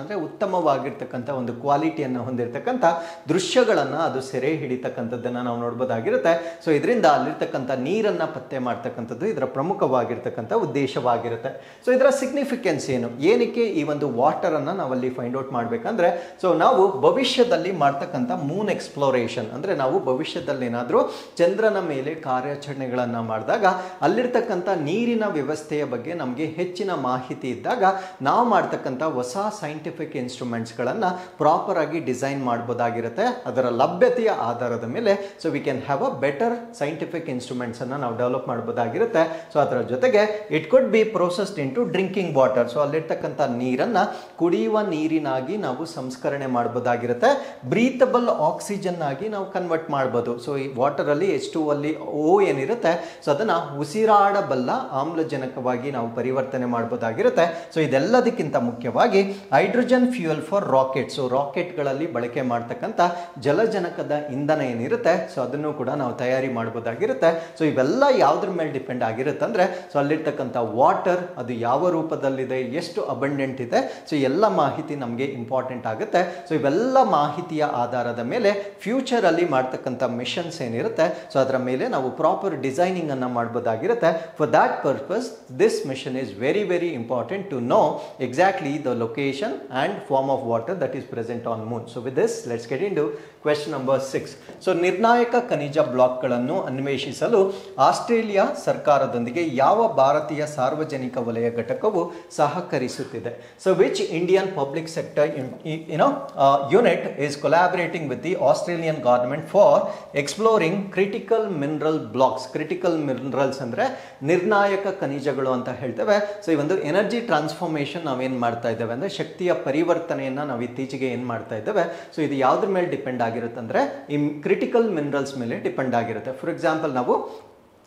ಅಂದ್ರೆ ಉತ್ತಮವಾಗಿರ್ತಕ್ಕಂಥ ಒಂದು ಕ್ವಾಲಿಟಿಯನ್ನು ಹೊಂದಿರತಕ್ಕಂಥ ದೃಶ್ಯಗಳನ್ನ ಅದು ಸೆರೆ ಹಿಡಿತಕ್ಕಂಥದ್ದನ್ನ ನಾವು ನೋಡಬಹುದಾಗಿರುತ್ತೆ. ಸೊ ಇದರಿಂದ ಅಲ್ಲಿರ್ತಕ್ಕಂಥ ನೀರನ್ನ ಪತ್ತೆ ಮಾಡ್ತಕ್ಕಂಥದ್ದು ಇದರ ಪ್ರಮುಖವಾಗಿರ್ತಕ್ಕಂಥ ಉದ್ದೇಶವಾಗಿರುತ್ತೆ. ಸೊ ಇದರ ಸಿಗ್ನಿಫಿಕೆನ್ಸ್ ಏನು, ಏನಕ್ಕೆ ಈ ಒಂದು ವಾಟರ್ ಅನ್ನ ನಾವಲ್ಲಿ ಫೈಂಡ್ ಔಟ್ ಮಾಡ್ಬೇಕಂದ್ರೆ, ಸೊ ನಾವು ಭವಿಷ್ಯದಲ್ಲಿ ಮಾಡ್ತಕ್ಕಂಥ ಮೂನ್ ಎಕ್ಸ್ಪ್ಲೋರೇಷನ್ ಅಂದ್ರೆ ನಾವು ಭವಿಷ್ಯದಲ್ಲಿ ಏನಾದ್ರೂ ಚಂದ್ರನ ಮೇಲೆ ಕಾರ್ಯಾಚರಣೆಗಳನ್ನ ಮಾಡಿದಾಗ ಅಲ್ಲಿರ್ತಕ್ಕಂಥ ನೀರಿನ ವ್ಯವಸ್ಥೆಯ ಬಗ್ಗೆ ನಮಗೆ ಹೆಚ್ಚಿನ ಮಾಹಿತಿ ಇದ್ದಾಗ ನಾವು ಮಾಡ್ತಕ್ಕಂಥ ಹೊಸ ಸೈಂಟಿಫಿಕ್ ಇನ್ಸ್ಟ್ರೂಮೆಂಟ್ಸ್ ಗಳನ್ನ ಪ್ರಾಪರ್ ಆಗಿ ಡಿಸೈನ್ ಮಾಡಬಹುದಾಗಿರುತ್ತೆ. ಅದರ ಲಭ್ಯತೆಯ ಆಧಾರದ ಮೇಲೆ so we can have a better scientific instruments ಅನ್ನ ನಾವು ಡೆವಲಪ್ ಮಾಡಬಹುದಾಗಿರುತ್ತೆ. ಸೊ ಅದರ ಜೊತೆಗೆ it could be processed into drinking water. So ಅಲ್ಲಿರ್ತಕ್ಕಂಥ ನೀರನ್ನ ಕುಡಿಯುವ ನೀರಿನಾಗಿ ನಾವು ಸಂಸ್ಕರಣೆ ಮಾಡಬಹುದಾಗಿರುತ್ತೆ. ಬ್ರೀತಬಲ್ ಆಕ್ಸಿಜನ್ ಆಗಿ ನಾವು ಕನ್ವರ್ಟ್ ಮಾಡಬಹುದು. ಸೊ ಈ ವಾಟರ್ ಅಲ್ಲಿ H2 ಅಲ್ಲಿ O ಏನಿರುತ್ತೆ, ಸೊ ಅದನ್ನ ಉಸಿರಾಡಬಲ್ಲ ಆಮ್ಲಜನಕವಾಗಿ ನಾವು ಪರಿವರ್ತನೆ ಮಾಡಬಹುದಾಗಿರುತ್ತೆ. ಸೊ ಇದೆಲ್ಲದಕ್ಕಿಂತ ಮುಖ್ಯವಾಗಿ hydrogen fuel for rocket. So ರಾಕೆಟ್ಗಳಲ್ಲಿ ಬಳಕೆ ಮಾಡ್ತಕ್ಕಂಥ ಜಲಜನಕದ ಇಂಧನ ಏನಿರುತ್ತೆ, ಸೊ ಅದನ್ನು ಕೂಡ ನಾವು ತಯಾರಿ ಮಾಡಬಹುದಾಗಿರುತ್ತೆ. ಸೊ ಇವೆಲ್ಲ ಯಾವುದ್ರ ಮೇಲೆ ಡಿಪೆಂಡ್ ಆಗಿರುತ್ತೆ ಅಂದ್ರೆ, ಸೊ ಅಲ್ಲಿರ್ತಕ್ಕಂಥ ವಾಟರ್ ಅದು ಯಾವ ರೂಪದಲ್ಲಿದೆ, ಎಷ್ಟು ಅಬಂಡೆಂಟ್ ಇದೆ, ಸೊ ಎಲ್ಲ ಮಾಹಿತಿ ನಮಗೆ ಇಂಪಾರ್ಟೆಂಟ್ ಆಗುತ್ತೆ. ಸೊ ಇವೆಲ್ಲ ಮಾಹಿತಿಯ ಆಧಾರದ ಮೇಲೆ ಫ್ಯೂಚರ್ ಅಲ್ಲಿ ಮಾಡ್ತಕ್ಕಂಥ ಮಿಷನ್ಸ್ ಏನಿರುತ್ತೆ, ಸೊ ಅದರ ಮೇಲೆ ನಾವು ಪ್ರಾಪರ್ ಡಿಸೈನಿಂಗ್ ಅನ್ನ ಮಾಡಬಹುದಾಗಿರುತ್ತೆ. For that purpose this mission is very very important to know exactly the location and form of water that is present on moon. So with this let's get into question number 6. So ನಿರ್ಣಾಯಕ ಖನಿಜ ಬ್ಲಾಕ್ಗಳನ್ನು ಅನ್ವೇಷಿಸಲು Australia ಸರ್ಕಾರದೊಂದಿಗೆ ಯಾವ ಭಾರತೀಯ ಸಾರ್ವಜನಿಕ ವಲಯ ಘಟಕವು ಸಹಕರಿಸುತ್ತಿದೆ? So which Indian public sector unit is collaborating with the Australian government for exploring critical mineral blocks. critical minerals ಅಂದ್ರೆ ನಿರ್ಣಾಯಕ ಖನಿಜಗಳು ಅಂತ ಹೇಳ್ತೇವೆ. ಸೊ ಈ ಒಂದು ಎನರ್ಜಿ ಟ್ರಾನ್ಸ್ಫಾರ್ಮೇಶನ್ ನಾವೇನ್ ಮಾಡ್ತಾ ಇದ್ದೇವೆ ಅಂದ್ರೆ ಶಕ್ತಿಯ ಪರಿವರ್ತನೆಯನ್ನ ನಾವು ಇತ್ತೀಚೆಗೆ ಏನ್ ಮಾಡ್ತಾ ಇದ್ದೇವೆ, ಸೊ ಇದು ಯಾವ್ದ್ರ ಮೇಲೆ ಡಿಪೆಂಡ್ ಆಗಿರುತ್ತೆ ಅಂದ್ರೆ ಈ ಕ್ರಿಟಿಕಲ್ ಮಿನರಲ್ಸ್ ಮೇಲೆ ಡಿಪೆಂಡ್ ಆಗಿರುತ್ತೆ. ಫಾರ್ ಎಕ್ಸಾಂಪಲ್ ನಾವು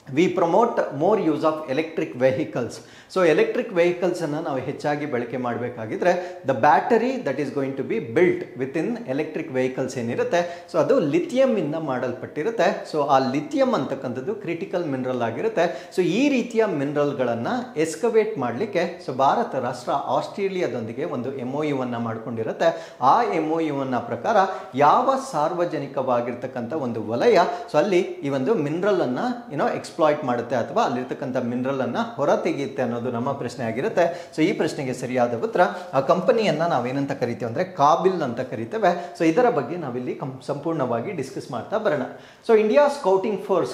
we promote more use of electric vehicles. So electric vehicles ಅನ್ನು ನಾವು ಹೆಚ್ಚಾಗಿ ಬಳಕೆ ಮಾಡಬೇಕಾಗಿದ್ರೆ the battery that is going to be built within electric vehicles ಏನಿರುತ್ತೆ, ಸೊ ಅದು ಲಿಥಿಯಂ ಇಂದ ಮಾಡಲ್ಪಟ್ಟಿರುತ್ತೆ. ಸೊ ಆ ಲಿಥಿಯಂ ಅಂತಕ್ಕಂಥದ್ದು ಕ್ರಿಟಿಕಲ್ ಮಿನರಲ್ ಆಗಿರುತ್ತೆ. ಸೊ ಈ ರೀತಿಯ ಮಿನರಲ್ಗಳನ್ನು ಎಸ್ಕವೇಟ್ ಮಾಡಲಿಕ್ಕೆ ಸೊ ಭಾರತ ರಾಷ್ಟ್ರ ಆಸ್ಟ್ರೇಲಿಯಾದೊಂದಿಗೆ ಒಂದು MOU ಅನ್ನು ಮಾಡ್ಕೊಂಡಿರುತ್ತೆ. ಆ MOU ಅನ್ನ ಪ್ರಕಾರ ಯಾವ ಸಾರ್ವಜನಿಕವಾಗಿರ್ತಕ್ಕಂಥ ಒಂದು ವಲಯ ಸೊ ಅಲ್ಲಿ ಈ ಒಂದು ಮಿನರಲ್ ಅನ್ನ ಎಕ್ಸ್ಪ್ಲಾಯ್ಟ್ ಮಾಡುತ್ತೆ ಅಥವಾ ಅಲ್ಲಿರ್ತಕ್ಕಂಥ ಮಿನರಲ್ ಅನ್ನ ಹೊರ ತೆಗೆಯುತ್ತೆ ಅನ್ನೋದು ನಮ್ಮ ಪ್ರಶ್ನೆ ಆಗಿರುತ್ತೆ. ಸೊ ಈ ಪ್ರಶ್ನೆಗೆ ಸರಿಯಾದ ಉತ್ತರ ಆ ಕಂಪನಿಯನ್ನ ನಾವೇನಂತ ಕರಿತೇವೆ ಅಂದ್ರೆ ಕಾಬಿಲ್ ಅಂತ ಕರಿತೇವೆ. ಸೊ ಇದರ ಬಗ್ಗೆ ನಾವಿಲ್ಲಿ ಸಂಪೂರ್ಣವಾಗಿ ಡಿಸ್ಕಸ್ ಮಾಡ್ತಾ ಬರೋಣ. So India scouting for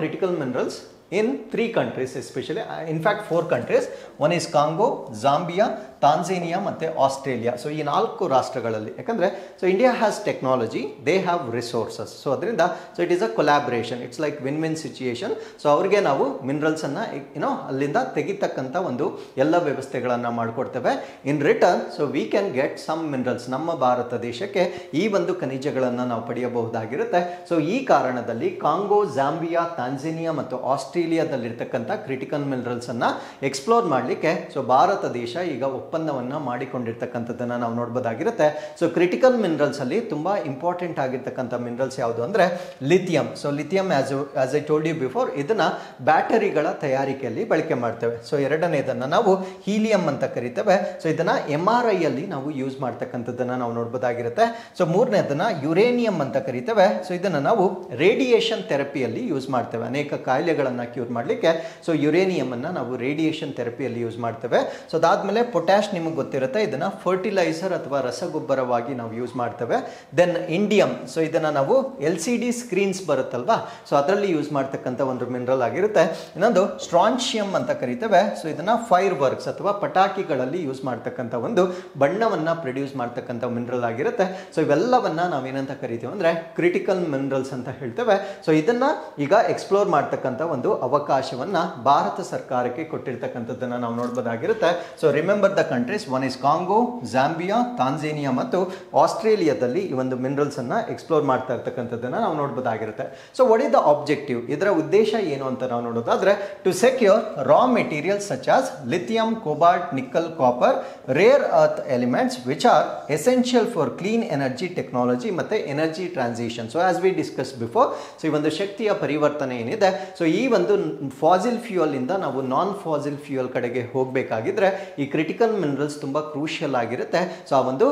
critical minerals in 3 countries, especially in fact 4 countries. One is Congo, Zambia, Tanzania ಮತ್ತು ಆಸ್ಟ್ರೇಲಿಯಾ. ಸೊ ಈ 4 ರಾಷ್ಟ್ರಗಳಲ್ಲಿ ಯಾಕಂದರೆ so India has technology, they have resources. So ಅದರಿಂದ so it is a collaboration, it's like win win situation. So ಅವ್ರಿಗೆ ನಾವು ಮಿನರಲ್ಸನ್ನು ಅಲ್ಲಿಂದ ತೆಗಿತಕ್ಕಂಥ ಒಂದು ಎಲ್ಲ ವ್ಯವಸ್ಥೆಗಳನ್ನು ಮಾಡಿಕೊಡ್ತೇವೆ. In return so we can get some minerals, ನಮ್ಮ ಭಾರತ ದೇಶಕ್ಕೆ ಈ ಒಂದು ಖನಿಜಗಳನ್ನು ನಾವು ಪಡೆಯಬಹುದಾಗಿರುತ್ತೆ. ಸೊ ಈ ಕಾರಣದಲ್ಲಿ ಕಾಂಗೋ, ಜಾಂಬಿಯಾ, ತಾಂಜೇನಿಯಾ ಮತ್ತು ಆಸ್ಟ್ರೇಲಿಯಾದಲ್ಲಿರ್ತಕ್ಕಂಥ ಕ್ರಿಟಿಕಲ್ ಮಿನರಲ್ಸನ್ನು ಎಕ್ಸ್ಪ್ಲೋರ್ ಮಾಡಲಿಕ್ಕೆ ಸೊ ಭಾರತ ದೇಶ ಈಗ ಒಪ್ಪಂದವನ್ನ ಮಾಡಿಕೊಂಡಿರ್ತಕ್ಕಂಥದ್ದನ್ನ ನಾವು ನೋಡಬಹುದಾಗಿರುತ್ತೆ. ಸೊ ಕ್ರಿಟಿಕಲ್ ಮಿನರಲ್ಸ್ ಅಲ್ಲಿ ತುಂಬಾ ಇಂಪಾರ್ಟೆಂಟ್ ಆಗಿರ್ತಕ್ಕಂಥ ಮಿನರಲ್ಸ್ ಯಾವುದು ಅಂದ್ರೆ lithium. So lithium as I told you before, ಇದನ್ನ ಬ್ಯಾಟರಿಗಳ ತಯಾರಿಕೆಯಲ್ಲಿ ಬಳಕೆ ಮಾಡ್ತೇವೆ. ಸೊ ಎರಡನೇದನ್ನ ನಾವು ಹೀಲಿಯಂ ಅಂತ ಕರಿತೇವೆ. ಸೊ ಇದನ್ನ MRI ಅಲ್ಲಿ ನಾವು ಯೂಸ್ ಮಾಡ್ತಕ್ಕಂಥದ್ದನ್ನ ನಾವು ನೋಡಬಹುದಾಗಿರುತ್ತೆ. ಸೊ ಮೂರನೇದನ್ನ ಯುರೇನಿಯಂ ಅಂತ ಕರಿತೇವೆ. ಸೊ ಇದನ್ನ ನಾವು ರೇಡಿಯೇಷನ್ ಥೆರಪಿಯಲ್ಲಿ ಯೂಸ್ ಮಾಡ್ತೇವೆ, ಅನೇಕ ಕಾಯಿಲೆಗಳನ್ನ ಕ್ಯೂರ್ ಮಾಡಲಿಕ್ಕೆ. ಸೊ ಯುರೇನಿಯಂ ಅನ್ನ ನಾವು ರೇಡಿಯೇಷನ್ ಥೆರಪಿಯಲ್ಲಿ ಯೂಸ್ ಮಾಡ್ತೇವೆ. ಸೊ ಅದಾದ್ಮೇಲೆ ಪೊಟ್ಯಾಶ್ ನಿಮಗೆ ಗೊತ್ತಿರುತ್ತೆ, ಇದನ್ನ ಫರ್ಟಿಲೈಸರ್ ಅಥವಾ ರಸಗೊಬ್ಬರವಾಗಿ ನಾವು ಯೂಸ್ ಮಾಡ್ತೇವೆ. ದೆನ್ ಇಂಡಿಯಂ, ಸೊ ಇದನ್ನ ನಾವು LCD ಸ್ಕ್ರೀನ್ಸ್ ಬರುತ್ತಲ್ವಾ, ಸೊ ಅದರಲ್ಲಿ ಯೂಸ್ ಮಾಡ್ತಕ್ಕಂಥ ಒಂದು ಮಿನರಲ್ ಆಗಿರುತ್ತೆ. ಇನ್ನೊಂದು ಸ್ಟ್ರಾನ್ಶಿಯಂ ಅಂತ ಕರಿತೇವೆ. ಸೊ ಇದನ್ನ ಫೈರ್ ವರ್ಕ್ಸ್ ಅಥವಾ ಪಟಾಕಿಗಳಲ್ಲಿ ಯೂಸ್ ಮಾಡ್ತಕ್ಕಂಥ ಒಂದು ಬಣ್ಣವನ್ನ ಪ್ರೊಡ್ಯೂಸ್ ಮಾಡ್ತಕ್ಕಂಥ ಮಿನರಲ್ ಆಗಿರುತ್ತೆ. ಸೊ ಇವೆಲ್ಲವನ್ನ ನಾವೇನಂತ ಕರಿತೀವಿ ಅಂದ್ರೆ ಕ್ರಿಟಿಕಲ್ ಮಿನರಲ್ಸ್ ಅಂತ ಹೇಳ್ತೇವೆ. ಸೊ ಇದನ್ನ ಈಗ ಎಕ್ಸ್ಪ್ಲೋರ್ ಮಾಡ್ತಕ್ಕಂಥ ಒಂದು ಅವಕಾಶವನ್ನ ಭಾರತ ಸರ್ಕಾರಕ್ಕೆ ಕೊಟ್ಟಿರ್ತಕ್ಕಂಥದ್ದನ್ನ ನಾವು ನೋಡಬಹುದಾಗಿರುತ್ತೆ. So remember the countries, one is Congo, Zambia, Tanzania ಮತ್ತು ಆಸ್ಟ್ರೇಲಿಯಾದಲ್ಲಿ ಈ ಒಂದು ಮಿನರಲ್ಸ್ ಅನ್ನ ಎಕ್ಸ್ಪ್ಲೋರ್ ಮಾಡ್ತಾ ಇರ್ತಕ್ಕಂಥದ್ದನ್ನ ನಾವು ನೋಡಬಹುದಾಗಿರುತ್ತೆ. So what is the objective, ಇದರ ಉದ್ದೇಶ ಏನು ಅಂತ ನಾವು ನೋಡೋದಾದ್ರೆ, to secure raw materials such as lithium, cobalt, nickel, copper, rare earth elements which are essential for clean energy technology ಮತ್ತೆ energy transition. So as we discuss before, so ಈ ಒಂದು ಶಕ್ತಿಯ ಪರಿವರ್ತನೆ ಏನಿದೆ, ಸೊ ಈ ಒಂದು ಫಾಸಿಲ್ ಫ್ಯೂಯಲ್ ಇಂದ ನಾವು ನಾನ್ ಫಾಸಿಲ್ ಫ್ಯೂಯಲ್ ಕಡೆಗೆ ಹೋಗಬೇಕಾಗಿದ್ರೆ ಈ ಕ್ರಿಟಿಕಲ್ ಮಿನರಲ್ಸ್ ತುಂಬಾ ಕ್ರೂಷಿಯಲ್ ಆಗಿರುತ್ತೆ. ಸೊ ಆ ಒಂದು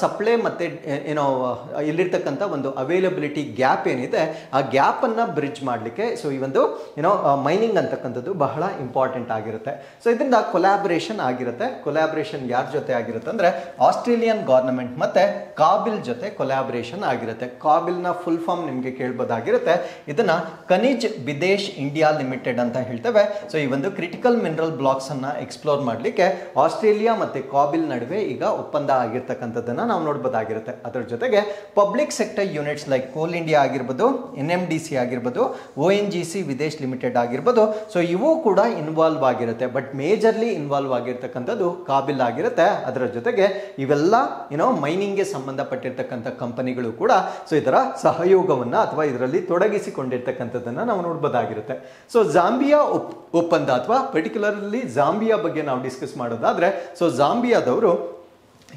ಸಪ್ಲೈ ಮತ್ತೆ ಇಲ್ಲಿರ್ತಕ್ಕಂಥ ಒಂದು ಅವೈಲಬಿಲಿಟಿ ಗ್ಯಾಪ್ ಏನಿದೆ, ಆ ಗ್ಯಾಪ್ ಅನ್ನ ಬ್ರಿಡ್ಜ್ ಮಾಡಲಿಕ್ಕೆ ಸೊ ಈ ಒಂದು ಮೈನಿಂಗ್ ಅಂತಕ್ಕಂಥದ್ದು ಬಹಳ ಇಂಪಾರ್ಟೆಂಟ್ ಆಗಿರುತ್ತೆ. ಸೊ ಇದರಿಂದ ಕೊಲಾಬರೇಷನ್ ಆಗಿರುತ್ತೆ. ಕೊಲಾಬರೇಷನ್ ಯಾರ ಜೊತೆ ಆಗಿರುತ್ತೆ ಅಂದ್ರೆ ಆಸ್ಟ್ರೇಲಿಯನ್ ಗವರ್ನಮೆಂಟ್ ಮತ್ತೆ ಕಾಬಿಲ್ ಜೊತೆ ಕೊಲಾಬರೇಷನ್ ಆಗಿರುತ್ತೆ. ಕಾಬಿಲ್ ನ ಫುಲ್ ಫಾರ್ಮ್ ನಿಮಗೆ ಕೇಳಬಹುದಾಗಿರುತ್ತೆ. ಇದನ್ನ ಖನಿಜ್ ಬಿದೇಶ್ ಇಂಡಿಯಾ ಲಿಮಿಟೆಡ್ ಅಂತ ಹೇಳ್ತೇವೆ. ಸೊ ಈ ಒಂದು ಕ್ರಿಟಿಕಲ್ ಮಿನರಲ್ ಬ್ಲಾಕ್ಸ್ ಅನ್ನ ಎಕ್ಸ್ಪ್ಲೋರ್ ಮಾಡಲಿಕ್ಕೆ ಆಸ್ಟ್ರೇಲಿಯಾ ಮತ್ತೆ ಕಾಬಿಲ್ ನಡುವೆ ಈಗ ಒಪ್ಪಂದ ಆಗಿರ್ತಕ್ಕಂಥದ್ದನ್ನ ನಾವು ನೋಡಬಹುದಾಗಿರುತ್ತೆ. ಅದರ ಜೊತೆಗೆ ಪಬ್ಲಿಕ್ ಸೆಕ್ಟರ್ ಯೂನಿಟ್ಸ್ ಲೈಕ್ ಕೋಲ್ ಇಂಡಿಯಾ ಆಗಿರ್ಬೋದು, NMDC ಆಗಿರ್ಬೋದು, ONGC ವಿದೇಶ್ ಲಿಮಿಟೆಡ್ ಆಗಿರ್ಬೋದು, ಸೊ ಇವು ಕೂಡ ಇನ್ವಾಲ್ವ್ ಆಗಿರುತ್ತೆ. ಬಟ್ ಮೇಜರ್ಲಿ ಇನ್ವಾಲ್ವ್ ಆಗಿರ್ತಕ್ಕಂಥದ್ದು ಕಾಬಿಲ್ ಆಗಿರುತ್ತೆ. ಅದರ ಜೊತೆಗೆ ಇವೆಲ್ಲ ಮೈನಿಂಗ್ಗೆ ಸಂಬಂಧಪಟ್ಟಿರ್ತಕ್ಕಂಥ ಕಂಪನಿಗಳು ಕೂಡ ಸೊ ಇದರ ಸಹಯೋಗವನ್ನ ಅಥವಾ ಇದರಲ್ಲಿ ತೊಡಗಿಸಿಕೊಂಡಿರ್ತಕ್ಕಂಥದ್ದನ್ನ ನಾವು ನೋಡಬಹುದಾಗಿರುತ್ತೆ. ಸೊ ಜಾಂಬಿಯಾ ಒಪ್ಪಂದ ಅಥವಾ ಪರ್ಟಿಕ್ಯುಲರ್ಲಿ ಜಾಂಬಿಯಾ ಬಗ್ಗೆ ನಾವು ಡಿಸ್ಕಸ್ ಮಾಡೋದಾದ್ರೆ, ಸೊ ಜಾಂಬಿಯಾದವರು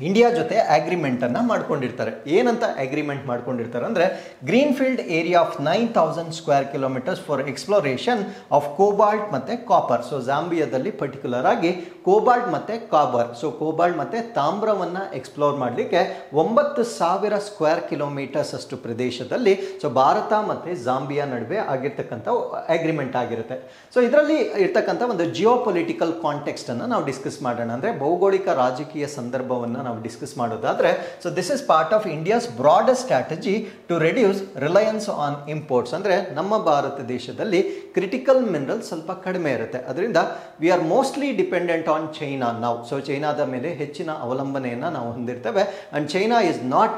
ಇಂಡಿಯಾ ಜೊತೆ ಅಗ್ರಿಮೆಂಟ್ ಅನ್ನ ಮಾಡ್ಕೊಂಡಿರ್ತಾರೆ. ಏನಂತ ಅಗ್ರಿಮೆಂಟ್ ಮಾಡ್ಕೊಂಡಿರ್ತಾರೆ ಅಂದ್ರೆ, green field area of 9000 square kilometres for exploration of cobalt ಮತ್ತೆ ಕಾಪರ್. ಸೊ ಜಾಂಬಿಯಾದಲ್ಲಿ ಪರ್ಟಿಕ್ಯುಲರ್ ಆಗಿ ಕೋಬಾಲ್ಟ್ ಮತ್ತೆ ಕಾಪರ್, ಸೊ ಕೋಬಾಲ್ಟ್ ಮತ್ತೆ ತಾಮ್ರವನ್ನ ಎಕ್ಸ್ಪ್ಲೋರ್ ಮಾಡಲಿಕ್ಕೆ 9000 ಸ್ಕ್ವೇರ್ ಕಿಲೋಮೀಟರ್ಸ್ ಅಷ್ಟು ಪ್ರದೇಶದಲ್ಲಿ ಸೊ ಭಾರತ ಮತ್ತೆ ಜಾಂಬಿಯಾ ನಡುವೆ ಆಗಿರ್ತಕ್ಕಂಥ ಅಗ್ರಿಮೆಂಟ್ ಆಗಿರುತ್ತೆ. ಸೊ ಇದರಲ್ಲಿ ಇರ್ತಕ್ಕಂಥ ಒಂದು ಜಿಯೋ ಪೊಲಿಟಿಕಲ್ ಕಾಂಟೆಕ್ಸ್ಟ್ ಅನ್ನ ನಾವು ಡಿಸ್ಕಸ್ ಮಾಡೋಣ. ಅಂದ್ರೆ ಭೌಗೋಳಿಕ ರಾಜಕೀಯ ಸಂದರ್ಭವನ್ನ ನಾವು ಡಿಸ್ಕಸ್ ಮಾಡೋದಾದ್ರೆ, so this is part of India's broader strategy to reduce reliance on imports. ಅಂದ್ರೆ ನಮ್ಮ ಭಾರತ ದೇಶದಲ್ಲಿ ಕ್ರಿಟಿಕಲ್ ಮಿನರಲ್ ಸ್ವಲ್ಪ ಕಡಿಮೆ ಇರುತ್ತೆ. ಅದರಿಂದ we are mostly dependent on China ನಾವು. ಸೊ ಚೈನಾದ ಮೇಲೆ ಹೆಚ್ಚಿನ ಅವಲಂಬನೆಯನ್ನ ನಾವು ಹೊಂದಿರ್ತೇವೆ. And China is not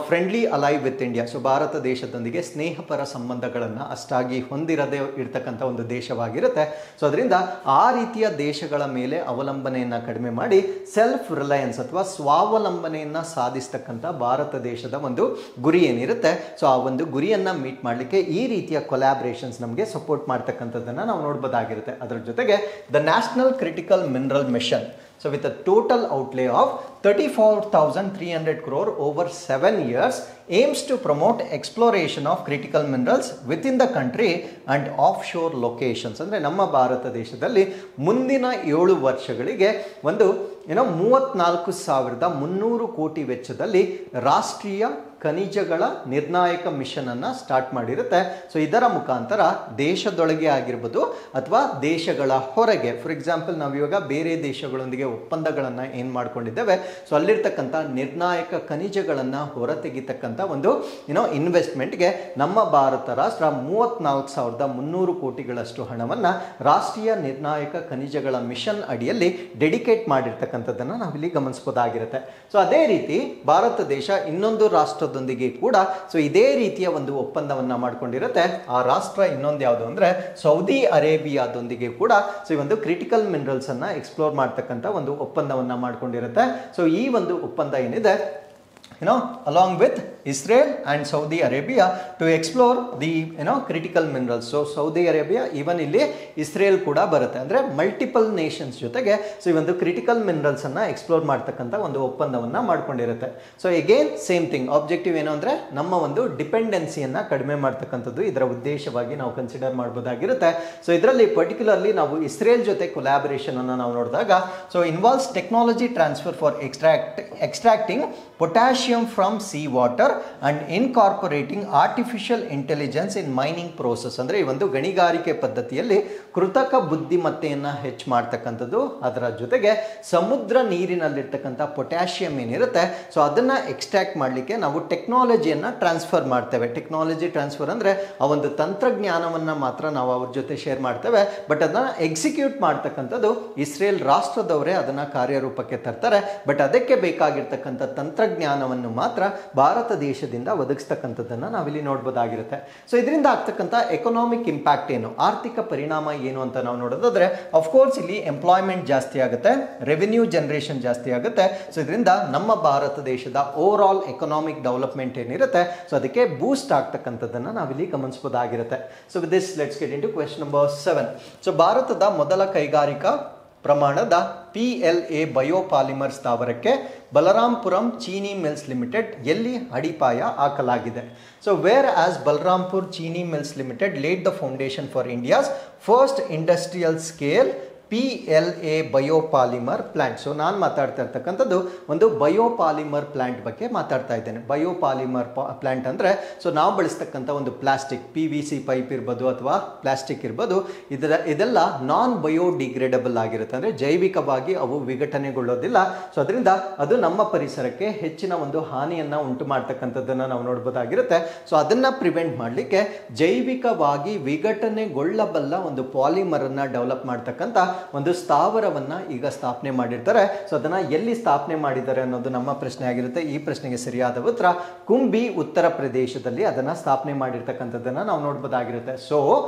friendly ally with India. So ಭಾರತ ದೇಶದೊಂದಿಗೆ ಸ್ನೇಹಪರ ಸಂಬಂಧಗಳನ್ನು ಅಷ್ಟಾಗಿ ಹೊಂದಿರದೇ ಇರ್ತಕ್ಕಂಥ ಒಂದು ದೇಶವಾಗಿರುತ್ತೆ. ಸೊ ಅದರಿಂದ ಆ ರೀತಿಯ ದೇಶಗಳ ಮೇಲೆ ಅವಲಂಬನೆಯನ್ನು ಕಡಿಮೆ ಮಾಡಿ ಸೆಲ್ಫ್ ರಿಲಯನ್ಸ್ ಅಥವಾ ಸ್ವಾವಲಂಬನೆಯನ್ನು ಸಾಧಿಸ್ತಕ್ಕಂಥ ಭಾರತ ದೇಶದ ಒಂದು ಗುರಿ ಏನಿರುತ್ತೆ, ಸೊ ಆ ಒಂದು ಗುರಿಯನ್ನು ಮೀಟ್ ಮಾಡಲಿಕ್ಕೆ ಈ ರೀತಿಯ ಕೊಲಾಬ್ರೇಷನ್ಸ್ ನಮಗೆ ಸಪೋರ್ಟ್ ಮಾಡ್ತಕ್ಕಂಥದ್ದನ್ನು ನಾವು ನೋಡ್ಬೋದಾಗಿರುತ್ತೆ. ಅದರ ಜೊತೆಗೆ the national critical mineral mission, so with a total outlay of 34,300 crore over 7 years, aims to promote exploration of critical minerals within the country and offshore locations. ಅಂದರೆ ನಮ್ಮ ಭಾರತ ದೇಶದಲ್ಲಿ ಮುಂದಿನ 7 ವರ್ಷಗಳಿಗೆ ಒಂದು 34,300 ಕೋಟಿ ವೆಚ್ಚದಲ್ಲಿ ರಾಷ್ಟ್ರೀಯ ಖನಿಜಗಳ ನಿರ್ಣಾಯಕ ಮಿಷನ್ ಅನ್ನ ಸ್ಟಾರ್ಟ್ ಮಾಡಿರುತ್ತೆ. ಸೊ ಇದರ ಮುಖಾಂತರ ದೇಶದೊಳಗೆ ಆಗಿರ್ಬೋದು ಅಥವಾ ದೇಶಗಳ ಹೊರಗೆ, ಫಾರ್ ಎಕ್ಸಾಂಪಲ್ ನಾವು ಇವಾಗ ಬೇರೆ ದೇಶಗಳೊಂದಿಗೆ ಒಪ್ಪಂದಗಳನ್ನು ಏನು ಮಾಡ್ಕೊಂಡಿದ್ದೇವೆ, ಸೊ ಅಲ್ಲಿರ್ತಕ್ಕಂಥ ನಿರ್ಣಾಯಕ ಖನಿಜಗಳನ್ನು ಹೊರತೆಗಿತಕ್ಕಂಥ ಒಂದು ಇನ್ವೆಸ್ಟ್ಮೆಂಟ್ಗೆ ನಮ್ಮ ಭಾರತ ರಾಷ್ಟ್ರ 34,300 ಕೋಟಿಗಳಷ್ಟು ಹಣವನ್ನು ರಾಷ್ಟ್ರೀಯ ನಿರ್ಣಾಯಕ ಖನಿಜಗಳ ಮಿಷನ್ ಅಡಿಯಲ್ಲಿ ಡೆಡಿಕೇಟ್ ಮಾಡಿರ್ತಕ್ಕಂಥದ್ದನ್ನು ನಾವಿಲ್ಲಿ ಗಮನಿಸಬಹುದಾಗಿರುತ್ತೆ. ಸೊ ಅದೇ ರೀತಿ ಭಾರತ ದೇಶ ಇನ್ನೊಂದು ರಾಷ್ಟ್ರದೊಂದಿಗೆ ಕೂಡ ಸೊ ಇದೇ ರೀತಿಯ ಒಂದು ಒಪ್ಪಂದವನ್ನ ಮಾಡ್ಕೊಂಡಿರುತ್ತೆ. ಆ ರಾಷ್ಟ್ರ ಇನ್ನೊಂದು ಯಾವುದು ಅಂದ್ರೆ ಸೌದಿ ಅರೇಬಿಯಾದೊಂದಿಗೆ ಕೂಡ ಸೊ ಈ ಒಂದು ಕ್ರಿಟಿಕಲ್ ಮಿನರಲ್ಸ್ ಅನ್ನ ಎಕ್ಸ್ಪ್ಲೋರ್ ಮಾಡ್ತಕ್ಕಂಥ ಒಂದು ಒಪ್ಪಂದವನ್ನ ಮಾಡ್ಕೊಂಡಿರುತ್ತೆ. ಸೊ ಈ ಒಂದು ಒಪ್ಪಂದ ಏನಿದೆ, along with Israel and Saudi Arabia to explore the critical minerals. So Saudi Arabia even ಇಲ್ಲಿ ಇಸ್ರೇಲ್ ಕೂಡ ಬರುತ್ತೆ, ಅಂದ್ರೆ ಮಲ್ಟಿಪಲ್ ನೇಷನ್ಸ್ ಜೊತೆಗೆ ಸೊ ಈ ಒಂದು ಕ್ರಿಟಿಕಲ್ ಮಿನರಲ್ಸ್ ಅನ್ನ ಎಕ್ಸ್ಪ್ಲೋರ್ ಮಾಡ್ತಕ್ಕಂಥ ಒಂದು ಒಪ್ಪಂದವನ್ನ ಮಾಡ್ಕೊಂಡಿರುತ್ತೆ. So again same thing, objective ಏನು ಅಂದ್ರೆ ನಮ್ಮ ಒಂದು ಡಿಪೆಂಡೆನ್ಸಿಯನ್ನ ಕಡಿಮೆ ಮಾಡ್ತಕ್ಕಂಥದ್ದು ಇದರ ಉದ್ದೇಶವಾಗಿ ನಾವು ಕನ್ಸಿಡರ್ ಮಾಡಬಹುದಾಗಿರುತ್ತೆ. ಸೊ ಇದರಲ್ಲಿ ಪರ್ಟಿಕ್ಯುಲರ್ಲಿ ನಾವು ಇಸ್ರೇಲ್ ಜೊತೆ ಕೊಲಾಬರೇಷನ್ ಅನ್ನ ನಾವು ನೋಡಿದಾಗ, so involves technology transfer for extracting potassium from sea water and incorporating artificial intelligence in mining process. ಅಂದ್ರೆ ಈ ಒಂದು ಗಣಿಗಾರಿಕೆ ಪದ್ಧತಿಯಲ್ಲಿ ಕೃತಕ ಬುದ್ಧಿಮತ್ತೆಯನ್ನ ಹೆಚ್ಚು ಮಾಡ್ತಕ್ಕಂಥದ್ದು, ಅದರ ಜೊತೆಗೆ ಸಮುದ್ರ ನೀರಿನಲ್ಲಿರ್ತಕ್ಕಂಥ ಪೊಟ್ಯಾಷಿಯಂ ಏನಿರುತ್ತೆ ಸೊ ಅದನ್ನ ಎಕ್ಸ್ಟ್ರಾಕ್ಟ್ ಮಾಡಲಿಕ್ಕೆ ನಾವು ಟೆಕ್ನಾಲಜಿಯನ್ನ ಟ್ರಾನ್ಸ್ಫರ್ ಮಾಡ್ತೇವೆ. ಟೆಕ್ನಾಲಜಿ ಟ್ರಾನ್ಸ್ಫರ್ ಅಂದ್ರೆ ಆ ಒಂದು ತಂತ್ರಜ್ಞಾನವನ್ನ ಮಾತ್ರ ನಾವು ಅವ್ರ ಜೊತೆ ಶೇರ್ ಮಾಡ್ತೇವೆ, ಬಟ್ ಅದನ್ನ ಎಕ್ಸಿಕ್ಯೂಟ್ ಮಾಡ್ತಕ್ಕಂಥದ್ದು ಇಸ್ರೇಲ್ ರಾಷ್ಟ್ರದವರೇ ಅದನ್ನ ಕಾರ್ಯರೂಪಕ್ಕೆ ತರ್ತಾರೆ. ಬಟ್ ಅದಕ್ಕೆ ಬೇಕಾಗಿರ್ತಕ್ಕಂಥ ತಂತ್ರಜ್ಞಾನವನ್ನು ಮಾತ್ರ ಭಾರತ ದೇಶದಿಂದ ಒದಗಿಸ್ತಕ್ಕಂಥದ್ದನ್ನು ನಾವಿಲ್ಲಿ ನೋಡ್ಬೋದಾಗಿರುತ್ತೆ. ಸೊ ಇದರಿಂದ ಆಗ್ತಕ್ಕಂಥ ಎಕನಾಮಿಕ್ ಇಂಪ್ಯಾಕ್ಟ್ ಏನು, ಆರ್ಥಿಕ ಪರಿಣಾಮ ಏನು ಅಂತ ನಾವು ನೋಡೋದಾದ್ರೆ, ಅಫ್ಕೋರ್ಸ್ ಇಲ್ಲಿ ಎಂಪ್ಲಾಯ್ಮೆಂಟ್ ಜಾಸ್ತಿ ಆಗುತ್ತೆ, ರೆವಿನ್ಯೂ ಜನರೇಷನ್ ಜಾಸ್ತಿ ಆಗುತ್ತೆ. ಸೊ ಇದರಿಂದ ನಮ್ಮ ಭಾರತ ದೇಶದ ಓವರ್ ಆಲ್ ಎಕನಾಮಿಕ್ ಡೆವಲಪ್ಮೆಂಟ್ ಏನಿರುತ್ತೆ ಸೊ ಅದಕ್ಕೆ ಬೂಸ್ಟ್ ಆಗ್ತಕ್ಕಂಥದ್ದನ್ನು ನಾವಿಲ್ಲಿ ಗಮನಿಸಬಹುದಾಗಿರುತ್ತೆ. So with this let's get into question number 7. So ಭಾರತದ ಮೊದಲ ಕೈಗಾರಿಕಾ ಪ್ರಮಾಣದ PLA ಬಯೋಪಾಲಿಮರ್ ಸ್ಥಾವರಕ್ಕೆ ಬಲರಾಂಪುರಂ ಚೀನಿ ಮಿಲ್ಸ್ ಲಿಮಿಟೆಡ್ ಎಲ್ಲಿ ಅಡಿಪಾಯ ಹಾಕಲಾಗಿದೆ. So whereas Balrampur Chini mills limited laid the foundation for India's first industrial scale PLA biopolymer plant. So ನಾನು ಮಾತಾಡ್ತಾ ಇರ್ತಕ್ಕಂಥದ್ದು ಒಂದು ಬಯೋಪಾಲಿಮರ್ ಪ್ಲಾಂಟ್ ಬಗ್ಗೆ ಮಾತಾಡ್ತಾ ಇದ್ದೇನೆ. ಬಯೋಪಾಲಿಮರ್ ಪ್ಲಾಂಟ್ ಅಂದರೆ ಸೊ ನಾವು ಬಳಸ್ತಕ್ಕಂಥ ಒಂದು ಪ್ಲಾಸ್ಟಿಕ್, PVC ಪೈಪ್ ಇರ್ಬೋದು ಅಥವಾ ಪ್ಲಾಸ್ಟಿಕ್ ಇರ್ಬೋದು, ಇದೆಲ್ಲ ನಾನ್ ಬಯೋಡಿಗ್ರೇಡಬಲ್ ಆಗಿರುತ್ತೆ, ಅಂದರೆ ಜೈವಿಕವಾಗಿ ಅವು ವಿಘಟನೆಗೊಳ್ಳೋದಿಲ್ಲ. ಸೊ ಅದರಿಂದ ಅದು ನಮ್ಮ ಪರಿಸರಕ್ಕೆ ಹೆಚ್ಚಿನ ಒಂದು ಹಾನಿಯನ್ನು ಉಂಟು ಮಾಡ್ತಕ್ಕಂಥದ್ದನ್ನು ನಾವು ನೋಡ್ಬೋದಾಗಿರುತ್ತೆ. ಸೊ ಅದನ್ನು ಪ್ರಿವೆಂಟ್ ಮಾಡಲಿಕ್ಕೆ ಜೈವಿಕವಾಗಿ ವಿಘಟನೆಗೊಳ್ಳಬಲ್ಲ ಒಂದು ಪಾಲಿಮರನ್ನು ಡೆವಲಪ್ ಮಾಡ್ತಕ್ಕಂಥ ಒಂದು ಸ್ಥಾವರವನ್ನ ಈಗ ಸ್ಥಾಪನೆ ಮಾಡಿರ್ತಾರೆ. ಸೊ ಅದನ್ನ ಎಲ್ಲಿ ಸ್ಥಾಪನೆ ಮಾಡಿದ್ದಾರೆ ಅನ್ನೋದು ನಮ್ಮ ಪ್ರಶ್ನೆ ಆಗಿರುತ್ತೆ. ಈ ಪ್ರಶ್ನೆಗೆ ಸರಿಯಾದ ಉತ್ತರ ಕುಂಬಿ, ಉತ್ತರ ಪ್ರದೇಶದಲ್ಲಿ ಅದನ್ನ ಸ್ಥಾಪನೆ ಮಾಡಿರ್ತಕ್ಕಂಥದ್ದನ್ನ ನಾವು ನೋಡಬಹುದಾಗಿರುತ್ತೆ. So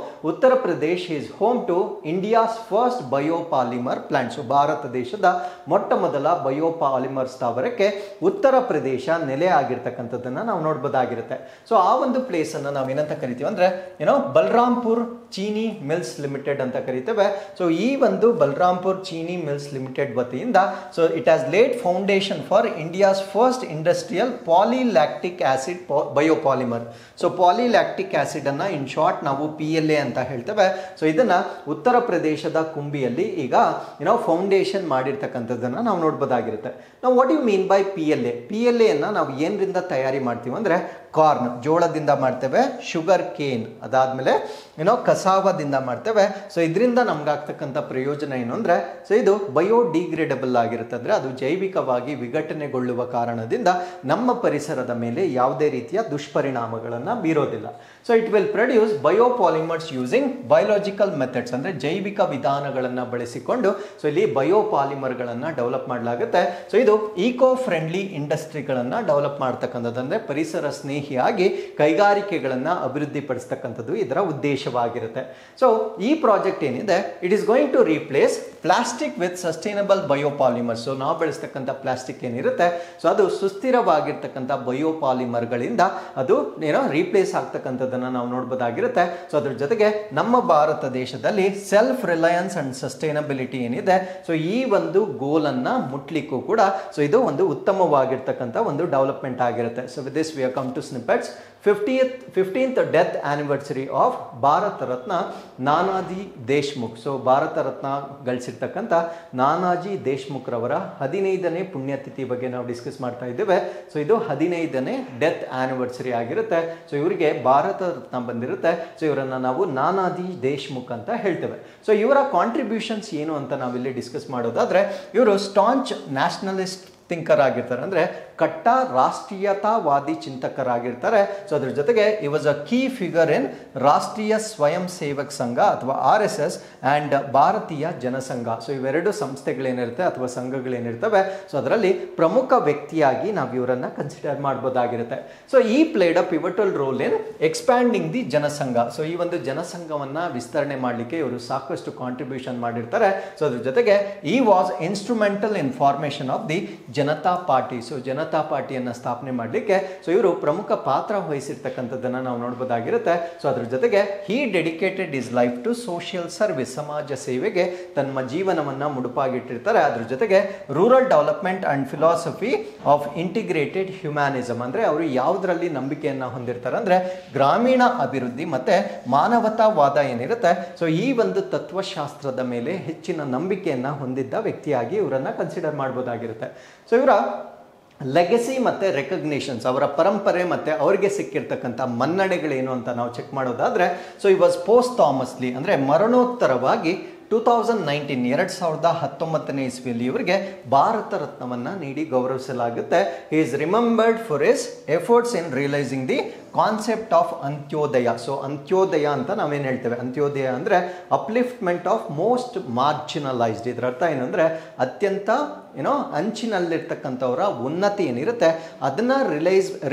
Uttar Pradesh is home to India's first biopolymer plant. So ಭಾರತ ದೇಶದ ಮೊಟ್ಟ ಮೊದಲ ಬಯೋಪಾಲಿಮರ್ ಸ್ಥಾವರಕ್ಕೆ ಉತ್ತರ ಪ್ರದೇಶ ನೆಲೆ ಆಗಿರ್ತಕ್ಕಂಥದ್ದನ್ನ ನಾವು ನೋಡಬಹುದಾಗಿರುತ್ತೆ. ಸೊ ಆ ಒಂದು ಪ್ಲೇಸ್ ಅನ್ನ ನಾವು ಏನಂತ ಕರಿತೀವಿ ಅಂದ್ರೆ ಬಲರಾಂಪುರ್ ಚೀನಿ ಮಿಲ್ಸ್ ಲಿಮಿಟೆಡ್ ಅಂತ ಕರಿತೇವೆ. ಸೊ ಈ ಒಂದು ಬಲರಾಂಪುರ್ ಚೀನಿ ಮಿಲ್ಸ್ ಲಿಮಿಟೆಡ್ ವತಿಯಿಂದ so it has laid foundation for India's first industrial polylactic acid biopolymer. So polylactic acid ಅನ್ನ ಇನ್ ಶಾರ್ಟ್ ನಾವು PLA ಅಂತ ಹೇಳ್ತೇವೆ. ಸೊ ಇದನ್ನ ಉತ್ತರ ಪ್ರದೇಶದ ಕುಂಬಿಯಲ್ಲಿ ಈಗ ಫೌಂಡೇಶನ್ ಮಾಡಿರ್ತಕ್ಕಂಥದ್ದನ್ನ ನಾವು ನೋಡಬಹುದಾಗಿರುತ್ತೆ. ನಾವು what you mean by PLA ಅನ್ನ ನಾವು ಏನರಿಂದ ತಯಾರಿ ಮಾಡ್ತೀವಿ ಅಂದ್ರೆ ಕಾರ್ನ್, ಜೋಳದಿಂದ ಮಾಡ್ತೇವೆ, ಶುಗರ್ ಕೇನ್, ಅದಾದ್ಮೇಲೆ ಕಸಾವದಿಂದ ಮಾಡ್ತೇವೆ. ಸೊ ಇದರಿಂದ ನಮ್ಗಾಗ್ತಕ್ಕಂಥ ಪ್ರಯೋಜನ ಏನು ಅಂದ್ರೆ ಸೊ ಇದು ಬಯೋಡಿಗ್ರೇಡಬಲ್ ಆಗಿರುತ್ತೆ, ಅಂದ್ರೆ ಅದು ಜೈವಿಕವಾಗಿ ವಿಘಟನೆಗೊಳ್ಳುವ ಕಾರಣದಿಂದ ನಮ್ಮ ಪರಿಸರದ ಮೇಲೆ ಯಾವುದೇ ರೀತಿಯ ದುಷ್ಪರಿಣಾಮಗಳನ್ನು ಬೀರೋದಿಲ್ಲ. So it will produce biopolymers using biological methods, ಅಂದ್ರೆ ಜೈವಿಕ ವಿಧಾನಗಳನ್ನು ಬಳಸಿಕೊಂಡು ಸೊ ಇಲ್ಲಿ ಬಯೋಪಾಲಿಮರ್ಗಳನ್ನು ಡೆವಲಪ್ ಮಾಡಲಾಗುತ್ತೆ. ಸೊ ಇದು ಈಕೋ ಫ್ರೆಂಡ್ಲಿ ಇಂಡಸ್ಟ್ರಿಗಳನ್ನು ಡೆವಲಪ್ ಮಾಡ್ತಕ್ಕಂಥದ್ದು, ಅಂದ್ರೆ ಪರಿಸರ ಸ್ನೇಹಿಯಾಗಿ ಕೈಗಾರಿಕೆಗಳನ್ನು ಅಭಿವೃದ್ಧಿಪಡಿಸ್ತಕ್ಕಂಥದ್ದು ಇದರ ಉದ್ದೇಶವಾಗಿರುತ್ತೆ. ಸೊ ಈ ಪ್ರಾಜೆಕ್ಟ್ ಏನಿದೆ it is going to replace plastic with sustainable biopolymers. So ನಾವು ಬಳಸ್ತಕ್ಕಂಥ ಪ್ಲಾಸ್ಟಿಕ್ ಏನಿರುತ್ತೆ ಸೊ ಅದು ಸುಸ್ಥಿರವಾಗಿರ್ತಕ್ಕಂಥ ಬಯೋಪಾಲಿಮರ್ಗಳಿಂದ ಅದು ರೀಪ್ಲೇಸ್ ಆಗ್ತಕ್ಕಂಥದ್ದನ್ನು ನಾವು ನೋಡಬಹುದಾಗಿರುತ್ತೆ. ಸೊ ಅದ್ರ ಜೊತೆಗೆ ನಮ್ಮ ಭಾರತ ದೇಶದಲ್ಲಿ ಸೆಲ್ಫ್ ರಿಲಯನ್ಸ್ ಅಂಡ್ ಸಸ್ಟೈನಬಿಲಿಟಿ ಏನಿದೆ ಸೊ ಈ ಒಂದು ಗೋಲ್ ಅನ್ನ ಮುಟ್ಲಿಕ್ಕೂ ಕೂಡ ಸೊ ಇದು ಒಂದು ಉತ್ತಮವಾಗಿರ್ತಕ್ಕಂಥ ಒಂದು ಡೆವಲಪ್ಮೆಂಟ್ ಆಗಿರುತ್ತೆ. So with this we have come to snippets. 15th death anniversary of Bharat Ratna Nanaji Deshmukh. So Bharat Ratna ಗಳಿಸಿರ್ತಕ್ಕಂಥ ನಾನಾಜಿ ದೇಶ್ಮುಖ್ ರವರ 15ನೇ ಪುಣ್ಯತಿಥಿ ಬಗ್ಗೆ ನಾವು ಡಿಸ್ಕಸ್ ಮಾಡ್ತಾ ಇದ್ದೇವೆ. ಸೊ ಇದು 15ನೇ ಡೆತ್ ಆನಿವರ್ಸರಿ ಆಗಿರುತ್ತೆ. ಸೊ ಇವರಿಗೆ ಭಾರತ ರತ್ನ ಬಂದಿರುತ್ತೆ. ಸೊ ಇವರನ್ನ ನಾವು ನಾನಾಜಿ ದೇಶ್ಮುಖ್ ಅಂತ ಹೇಳ್ತೇವೆ. ಸೊ ಇವರ ಕಾಂಟ್ರಿಬ್ಯೂಷನ್ಸ್ ಏನು ಅಂತ ನಾವಿಲ್ಲಿ ಡಿಸ್ಕಸ್ ಮಾಡೋದಾದ್ರೆ, ಇವರು ಸ್ಟಾಂಚ್ ನ್ಯಾಷನಲಿಸ್ಟ್ ಥಿಂಕರ್ ಆಗಿರ್ತಾರೆ, ಅಂದ್ರೆ ಕಟ್ಟ ರಾಷ್ಟ್ರೀಯತಾವಾದಿ ಚಿಂತಕರಾಗಿರ್ತಾರೆ. ಸೊ ಅದ್ರ ಜೊತೆಗೆ he was a key figure ಇನ್ ರಾಷ್ಟ್ರೀಯ ಸ್ವಯಂ ಸೇವಕ್ ಸಂಘ ಅಥವಾ RSS ಅಂಡ್ ಭಾರತೀಯ ಜನಸಂಘ. ಸೊ ಇವೆರಡು ಸಂಸ್ಥೆಗಳೇನಿರುತ್ತೆ ಅಥವಾ ಸಂಘಗಳೇನಿರ್ತವೆ ಸೊ ಅದರಲ್ಲಿ ಪ್ರಮುಖ ವ್ಯಕ್ತಿಯಾಗಿ ನಾವು ಇವರನ್ನ ಕನ್ಸಿಡರ್ ಮಾಡಬಹುದಾಗಿರುತ್ತೆ. So he played a pivotal role in expanding the Jana Sangh. So ಈ ಒಂದು ಜನಸಂಘವನ್ನ ವಿಸ್ತರಣೆ ಮಾಡಲಿಕ್ಕೆ ಇವರು ಸಾಕಷ್ಟು ಕಾಂಟ್ರಿಬ್ಯೂಷನ್ ಮಾಡಿರ್ತಾರೆ. ಸೊ ಅದ್ರ ಜೊತೆಗೆ he was instrumental in formation of the Janata party. So Janata Janata ಪಾರ್ಟಿಯನ್ನು ಸ್ಥಾಪನೆ ಮಾಡಲಿಕ್ಕೆ ಸೊ ಇವರು ಪ್ರಮುಖ ಪಾತ್ರ ವಹಿಸಿರ್ತಕ್ಕಂಥದ್ದನ್ನು ನಾವು ನೋಡ್ಬೋದಾಗಿರುತ್ತೆ. ಸೊ ಅದ್ರ ಜೊತೆಗೆ he dedicated his life to social service, ಸಮಾಜ ಸೇವೆಗೆ ತಮ್ಮ ಜೀವನವನ್ನು ಮುಡುಪಾಗಿಟ್ಟಿರ್ತಾರೆ. ಅದ್ರ ಜೊತೆಗೆ rural development and philosophy of integrated humanism, ಅಂದರೆ ಅವರು ಯಾವುದರಲ್ಲಿ ನಂಬಿಕೆಯನ್ನು ಹೊಂದಿರ್ತಾರೆ ಅಂದರೆ ಗ್ರಾಮೀಣ ಅಭಿವೃದ್ಧಿ ಮತ್ತು ಮಾನವತಾವಾದ ಏನಿರುತ್ತೆ ಸೊ ಈ ಒಂದು ತತ್ವಶಾಸ್ತ್ರದ ಮೇಲೆ ಹೆಚ್ಚಿನ ನಂಬಿಕೆಯನ್ನು ಹೊಂದಿದ್ದ ವ್ಯಕ್ತಿಯಾಗಿ ಇವರನ್ನು ಕನ್ಸಿಡರ್ ಮಾಡ್ಬೋದಾಗಿರುತ್ತೆ. ಸೊ ಇವರ ಲೆಗಸಿ ಮತ್ತು ರೆಕಗ್ನಿಷನ್ಸ್, ಅವರ ಪರಂಪರೆ ಮತ್ತು ಅವರಿಗೆ ಸಿಕ್ಕಿರ್ತಕ್ಕಂಥ ಮನ್ನಣೆಗಳೇನು ಅಂತ ನಾವು ಚೆಕ್ ಮಾಡೋದಾದರೆ ಸೊ ಈ ವಾಸ್ ಪೋಸ್ಟ್ ಥಾಮಸ್ಲಿ, ಅಂದರೆ ಮರಣೋತ್ತರವಾಗಿ 2019 ಇಸ್ವಿಯಲ್ಲಿ ಇವರಿಗೆ ಭಾರತ ರತ್ನವನ್ನು ನೀಡಿ ಗೌರವಿಸಲಾಗುತ್ತೆ. He is remembered for his efforts in realising the concept of Antyodaya. So Antyodaya ಅಂತ ನಾವೇನು ಹೇಳ್ತೇವೆ, ಅಂತ್ಯೋದಯ ಅಂದರೆ ಅಪ್ಲಿಫ್ಟ್ಮೆಂಟ್ ಆಫ್ ಮೋಸ್ಟ್ ಮಾರ್ಜಿನಲೈಸ್ಡ್. ಇದರ ಅರ್ಥ ಏನಂದರೆ ಅತ್ಯಂತ ಅಂಚಿನಲ್ಲಿರ್ತಕ್ಕಂಥವರ ಉನ್ನತಿ ಏನಿರುತ್ತೆ ಅದನ್ನು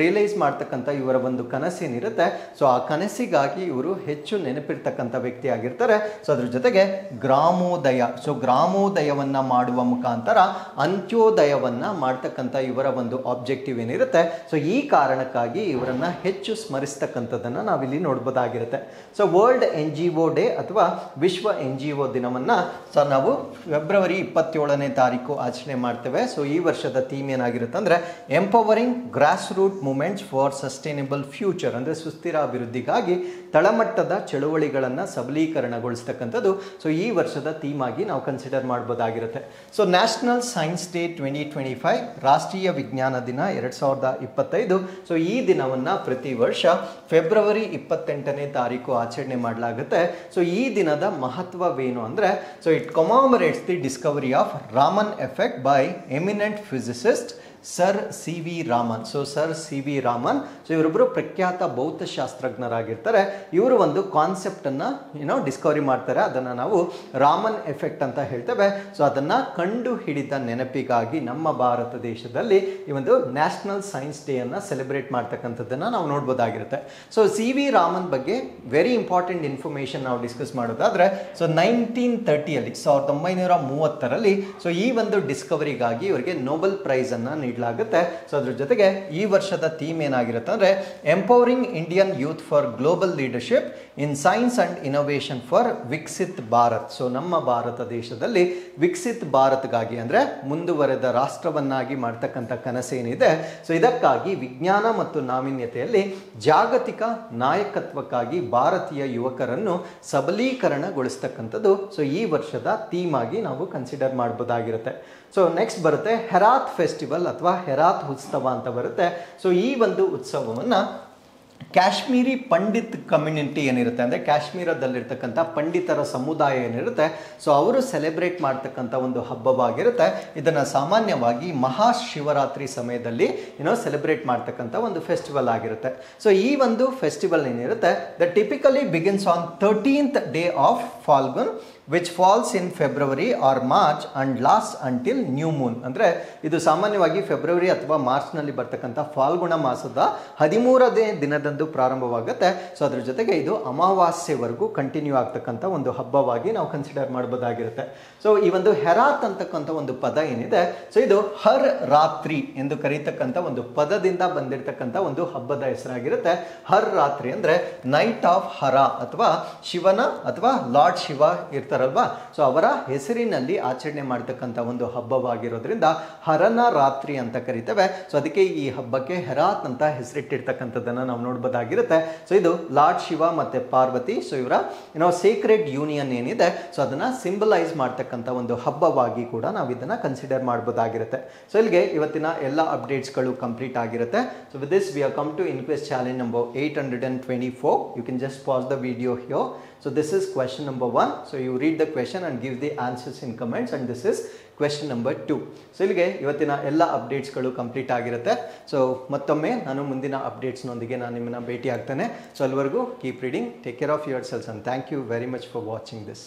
ರಿಯಲೈಸ್ ಮಾಡ್ತಕ್ಕಂಥ ಇವರ ಒಂದು ಕನಸೇನಿರುತ್ತೆ ಸೊ ಆ ಕನಸಿಗಾಗಿ ಇವರು ಹೆಚ್ಚು ನೆನಪಿರ್ತಕ್ಕಂಥ ವ್ಯಕ್ತಿ ಆಗಿರ್ತಾರೆ. ಸೊ ಅದ್ರ ಜೊತೆಗೆ ಗ್ರಾಮೋದಯ, ಸೊ ಗ್ರಾಮೋದಯವನ್ನು ಮಾಡುವ ಮುಖಾಂತರ ಅಂತ್ಯೋದಯವನ್ನು ಮಾಡ್ತಕ್ಕಂಥ ಇವರ ಒಂದು ಆಬ್ಜೆಕ್ಟಿವ್ ಏನಿರುತ್ತೆ ಸೊ ಈ ಕಾರಣಕ್ಕಾಗಿ ಇವರನ್ನು ಹೆಚ್ಚು ಸ್ಮರಿಸ್ತಕ್ಕಂಥದ್ದನ್ನು ನಾವಿಲ್ಲಿ ನೋಡ್ಬೋದಾಗಿರುತ್ತೆ. ಸೊ ವರ್ಲ್ಡ್ NGO ಡೇ ಅಥವಾ ವಿಶ್ವ NGO ದಿನವನ್ನು ಸೊ ನಾವು ಫೆಬ್ರವರಿ 27 ಆಚರಣೆ ಮಾಡ್ತೇವೆ. ಸೊ ಈ ವರ್ಷದ ಥೀಮ್ ಏನಾಗಿರುತ್ತೆ ಅಂದರೆ empowering grass root movements for sustainable future, ಅಂದರೆ ಸುಸ್ಥಿರ ಅಭಿವೃದ್ಧಿಗಾಗಿ ತಳಮಟ್ಟದ ಚಳುವಳಿಗಳನ್ನು ಸಬಲೀಕರಣಗೊಳಿಸ್ತಕ್ಕಂಥದ್ದು ಸೊ ಈ ವರ್ಷದ ಥೀಮ್ ಆಗಿ ನಾವು ಕನ್ಸಿಡರ್ ಮಾಡ್ಬೋದಾಗಿರುತ್ತೆ. ಸೊ ನ್ಯಾಷನಲ್ ಸೈನ್ಸ್ ಡೇ 2025, ರಾಷ್ಟ್ರೀಯ ವಿಜ್ಞಾನ ದಿನ 2025. ಸೊ ಈ ದಿನವನ್ನು ಪ್ರತಿ ವರ್ಷ ಫೆಬ್ರವರಿ 28 ಆಚರಣೆ ಮಾಡಲಾಗುತ್ತೆ. ಸೊ ಈ ದಿನದ ಮಹತ್ವವೇನು ಅಂದರೆ so it commemorates the discovery of Raman effect by eminent physicist sir CV Raman. So sir CV Raman so ಇವರೊಬ್ಬರು ಪ್ರಖ್ಯಾತ ಭೌತಶಾಸ್ತ್ರಜ್ಞರಾಗಿರ್ತಾರೆ. ಇವರು ಒಂದು ಕಾನ್ಸೆಪ್ಟನ್ನು ಡಿಸ್ಕವರಿ ಮಾಡ್ತಾರೆ, ಅದನ್ನು ನಾವು ರಾಮನ್ ಎಫೆಕ್ಟ್ ಅಂತ ಹೇಳ್ತೇವೆ. ಸೊ ಅದನ್ನು ಕಂಡು ಹಿಡಿದ ನೆನಪಿಗಾಗಿ ನಮ್ಮ ಭಾರತ ದೇಶದಲ್ಲಿ ಈ ಒಂದು ನ್ಯಾಷನಲ್ ಸೈನ್ಸ್ ಡೇಯನ್ನು ಸೆಲೆಬ್ರೇಟ್ ಮಾಡ್ತಕ್ಕಂಥದ್ದನ್ನು ನಾವು ನೋಡ್ಬೋದಾಗಿರುತ್ತೆ. ಸೊ CV ರಾಮನ್ ಬಗ್ಗೆ ವೆರಿ ಇಂಪಾರ್ಟೆಂಟ್ ಇನ್ಫಾರ್ಮೇಷನ್ ನಾವು ಡಿಸ್ಕಸ್ ಮಾಡೋದಾದರೆ ಸೊ 1930 1930ರಲ್ಲಿ ಸೊ ಈ ಒಂದು ಡಿಸ್ಕವರಿಗಾಗಿ ಇವರಿಗೆ ನೊಬೆಲ್ ಪ್ರೈಸನ್ನು ನೀಡಲಾಗುತ್ತೆ. ಸೊ ಅದ್ರ ಜೊತೆಗೆ ಈ ವರ್ಷದ ಥೀಮ್ ಏನಾಗಿರುತ್ತೆ ಅಂದರೆ empowering Indian youth for global leadership in science and innovation for Viksit Bharat. So ನಮ್ಮ ಭಾರತ ದೇಶದಲ್ಲಿ ವಿಕಸಿತ್ ಭಾರತ್ಗಾಗಿ ಅಂದರೆ ಮುಂದುವರೆದ ರಾಷ್ಟ್ರವನ್ನಾಗಿ ಮಾಡ್ತಕ್ಕಂಥ ಕನಸೇನಿದೆ ಸೊ ಇದಕ್ಕಾಗಿ ವಿಜ್ಞಾನ ಮತ್ತು ನಾವೀನ್ಯತೆಯಲ್ಲಿ ಜಾಗತಿಕ ನಾಯಕತ್ವಕ್ಕಾಗಿ ಭಾರತೀಯ ಯುವಕರನ್ನು ಸಬಲೀಕರಣಗೊಳಿಸ್ತಕ್ಕಂಥದ್ದು ಸೊ ಈ ವರ್ಷದ ಥೀಮ್ ಆಗಿ ನಾವು ಕನ್ಸಿಡರ್ ಮಾಡ್ಬೋದಾಗಿರುತ್ತೆ. ಸೊ ನೆಕ್ಸ್ಟ್ ಬರುತ್ತೆ ಹೆರಾತ್ ಫೆಸ್ಟಿವಲ್ ಅಥವಾ ಹೆರಾತ್ ಉತ್ಸವ ಅಂತ ಬರುತ್ತೆ. ಸೊ ಈ ಒಂದು ಉತ್ಸವವನ್ನು ಕಾಶ್ಮೀರಿ ಪಂಡಿತ್ ಕಮ್ಯುನಿಟಿ ಏನಿರುತ್ತೆ ಅಂದರೆ ಕಾಶ್ಮೀರದಲ್ಲಿರ್ತಕ್ಕಂಥ ಪಂಡಿತರ ಸಮುದಾಯ ಏನಿರುತ್ತೆ ಸೊ ಅವರು ಸೆಲೆಬ್ರೇಟ್ ಮಾಡ್ತಕ್ಕಂಥ ಒಂದು ಹಬ್ಬವಾಗಿರುತ್ತೆ. ಇದನ್ನು ಸಾಮಾನ್ಯವಾಗಿ ಮಹಾಶಿವರಾತ್ರಿ ಸಮಯದಲ್ಲಿ ಸೆಲೆಬ್ರೇಟ್ ಮಾಡ್ತಕ್ಕಂಥ ಒಂದು ಫೆಸ್ಟಿವಲ್ ಆಗಿರುತ್ತೆ. ಸೊ ಈ ಒಂದು ಫೆಸ್ಟಿವಲ್ ಏನಿರುತ್ತೆ the typically begins on 13th day of Falgun which falls in February or March and lasts until new moon. ಅಂದರೆ ಇದು ಸಾಮಾನ್ಯವಾಗಿ ಫೆಬ್ರವರಿ ಅಥವಾ ಮಾರ್ಚ್ನಲ್ಲಿ ಬರ್ತಕ್ಕಂಥ ಫಾಲ್ಗುಣ ಮಾಸದ 13ನೇ ದಿನದಂದು ಪ್ರಾರಂಭವಾಗುತ್ತೆ. ಸೊ ಅದ್ರ ಜೊತೆಗೆ ಇದು ಅಮಾವಾಸ್ಯೆವರೆಗೂ ಕಂಟಿನ್ಯೂ ಆಗ್ತಕ್ಕಂಥ ಒಂದು ಹಬ್ಬವಾಗಿ ನಾವು ಕನ್ಸಿಡರ್ ಮಾಡ್ಬೋದಾಗಿರುತ್ತೆ. ಸೊ ಈ ಒಂದು ಹೆರಾತ್ ಅಂತಕ್ಕಂಥ ಒಂದು ಪದ ಏನಿದೆ ಸೊ ಇದು ಹರ್ ರಾತ್ರಿ ಎಂದು ಕರೀತಕ್ಕಂಥ ಒಂದು ಪದದಿಂದ ಬಂದಿರತಕ್ಕಂಥ ಒಂದು ಹಬ್ಬದ ಹೆಸರಾಗಿರುತ್ತೆ. ಹರ್ ರಾತ್ರಿ ಅಂದರೆ ನೈಟ್ ಆಫ್ ಹರ ಅಥವಾ ಶಿವನ ಅಥವಾ ಲಾರ್ಡ್ ಶಿವ ಇರ್ತಾರಲ್ವಾ ಸೊ ಅವರ ಹೆಸರಿನಲ್ಲಿ ಆಚರಣೆ ಮಾಡ್ತಕ್ಕಂಥ ಒಂದು ಹಬ್ಬವಾಗಿರೋದ್ರಿಂದ ಹರನ ರಾತ್ರಿ ಅಂತ ಕರಿತೇವೆ. ಸೊ ಅದಕ್ಕೆ ಈ ಹಬ್ಬಕ್ಕೆ ಹೆರಾತ್ ಅಂತ ಹೆಸರಿಟ್ಟಿರ್ತಕ್ಕಂಥದ್ದನ್ನು ನಾವು ನೋಡ್ಬೋದಾಗಿರುತ್ತೆ. ಸೊ ಇದು ಲಾರ್ಡ್ ಶಿವ ಮತ್ತು ಪಾರ್ವತಿ ಸೊ ಇವರ ಸೀಕ್ರೆಟ್ ಯೂನಿಯನ್ ಏನಿದೆ ಸೊ ಅದನ್ನು ಸಿಂಬಲೈಸ್ ಮಾಡ್ತಕ್ಕಂಥ ಒಂದು ಹಬ್ಬವಾಗಿ ಕೂಡ ನಾವು ಇದನ್ನು ಕನ್ಸಿಡರ್ ಮಾಡ್ಬೋದಾಗಿರುತ್ತೆ. ಸೊ ಇಲ್ಲಿಗೆ ಇವತ್ತಿನ ಎಲ್ಲ ಅಪ್ಡೇಟ್ಸ್ಗಳು ಕಂಪ್ಲೀಟ್ ಆಗಿರುತ್ತೆ. So with this we have come to inquest challenge number 824. You can just pause the video here. So this is question number 1. So you read the question and give the answers in comments, and this is question number 2. So ಇಲ್ಲಿಗೆ ಇವತ್ತಿನ ಎಲ್ಲ ಅಪ್ಡೇಟ್ಸ್ಗಳು complete ಆಗಿರುತ್ತೆ. So ಮತ್ತೊಮ್ಮೆ ನಾನು ಮುಂದಿನ ಅಪ್ಡೇಟ್ಸ್ನೊಂದಿಗೆ ನಾನು ನಿಮ್ಮನ್ನು ಭೇಟಿ ಆಗ್ತೇನೆ. ಸೊ ಅಲ್ಲಿವರೆಗೂ keep reading, take care of yourselves, and thank you very much for watching this.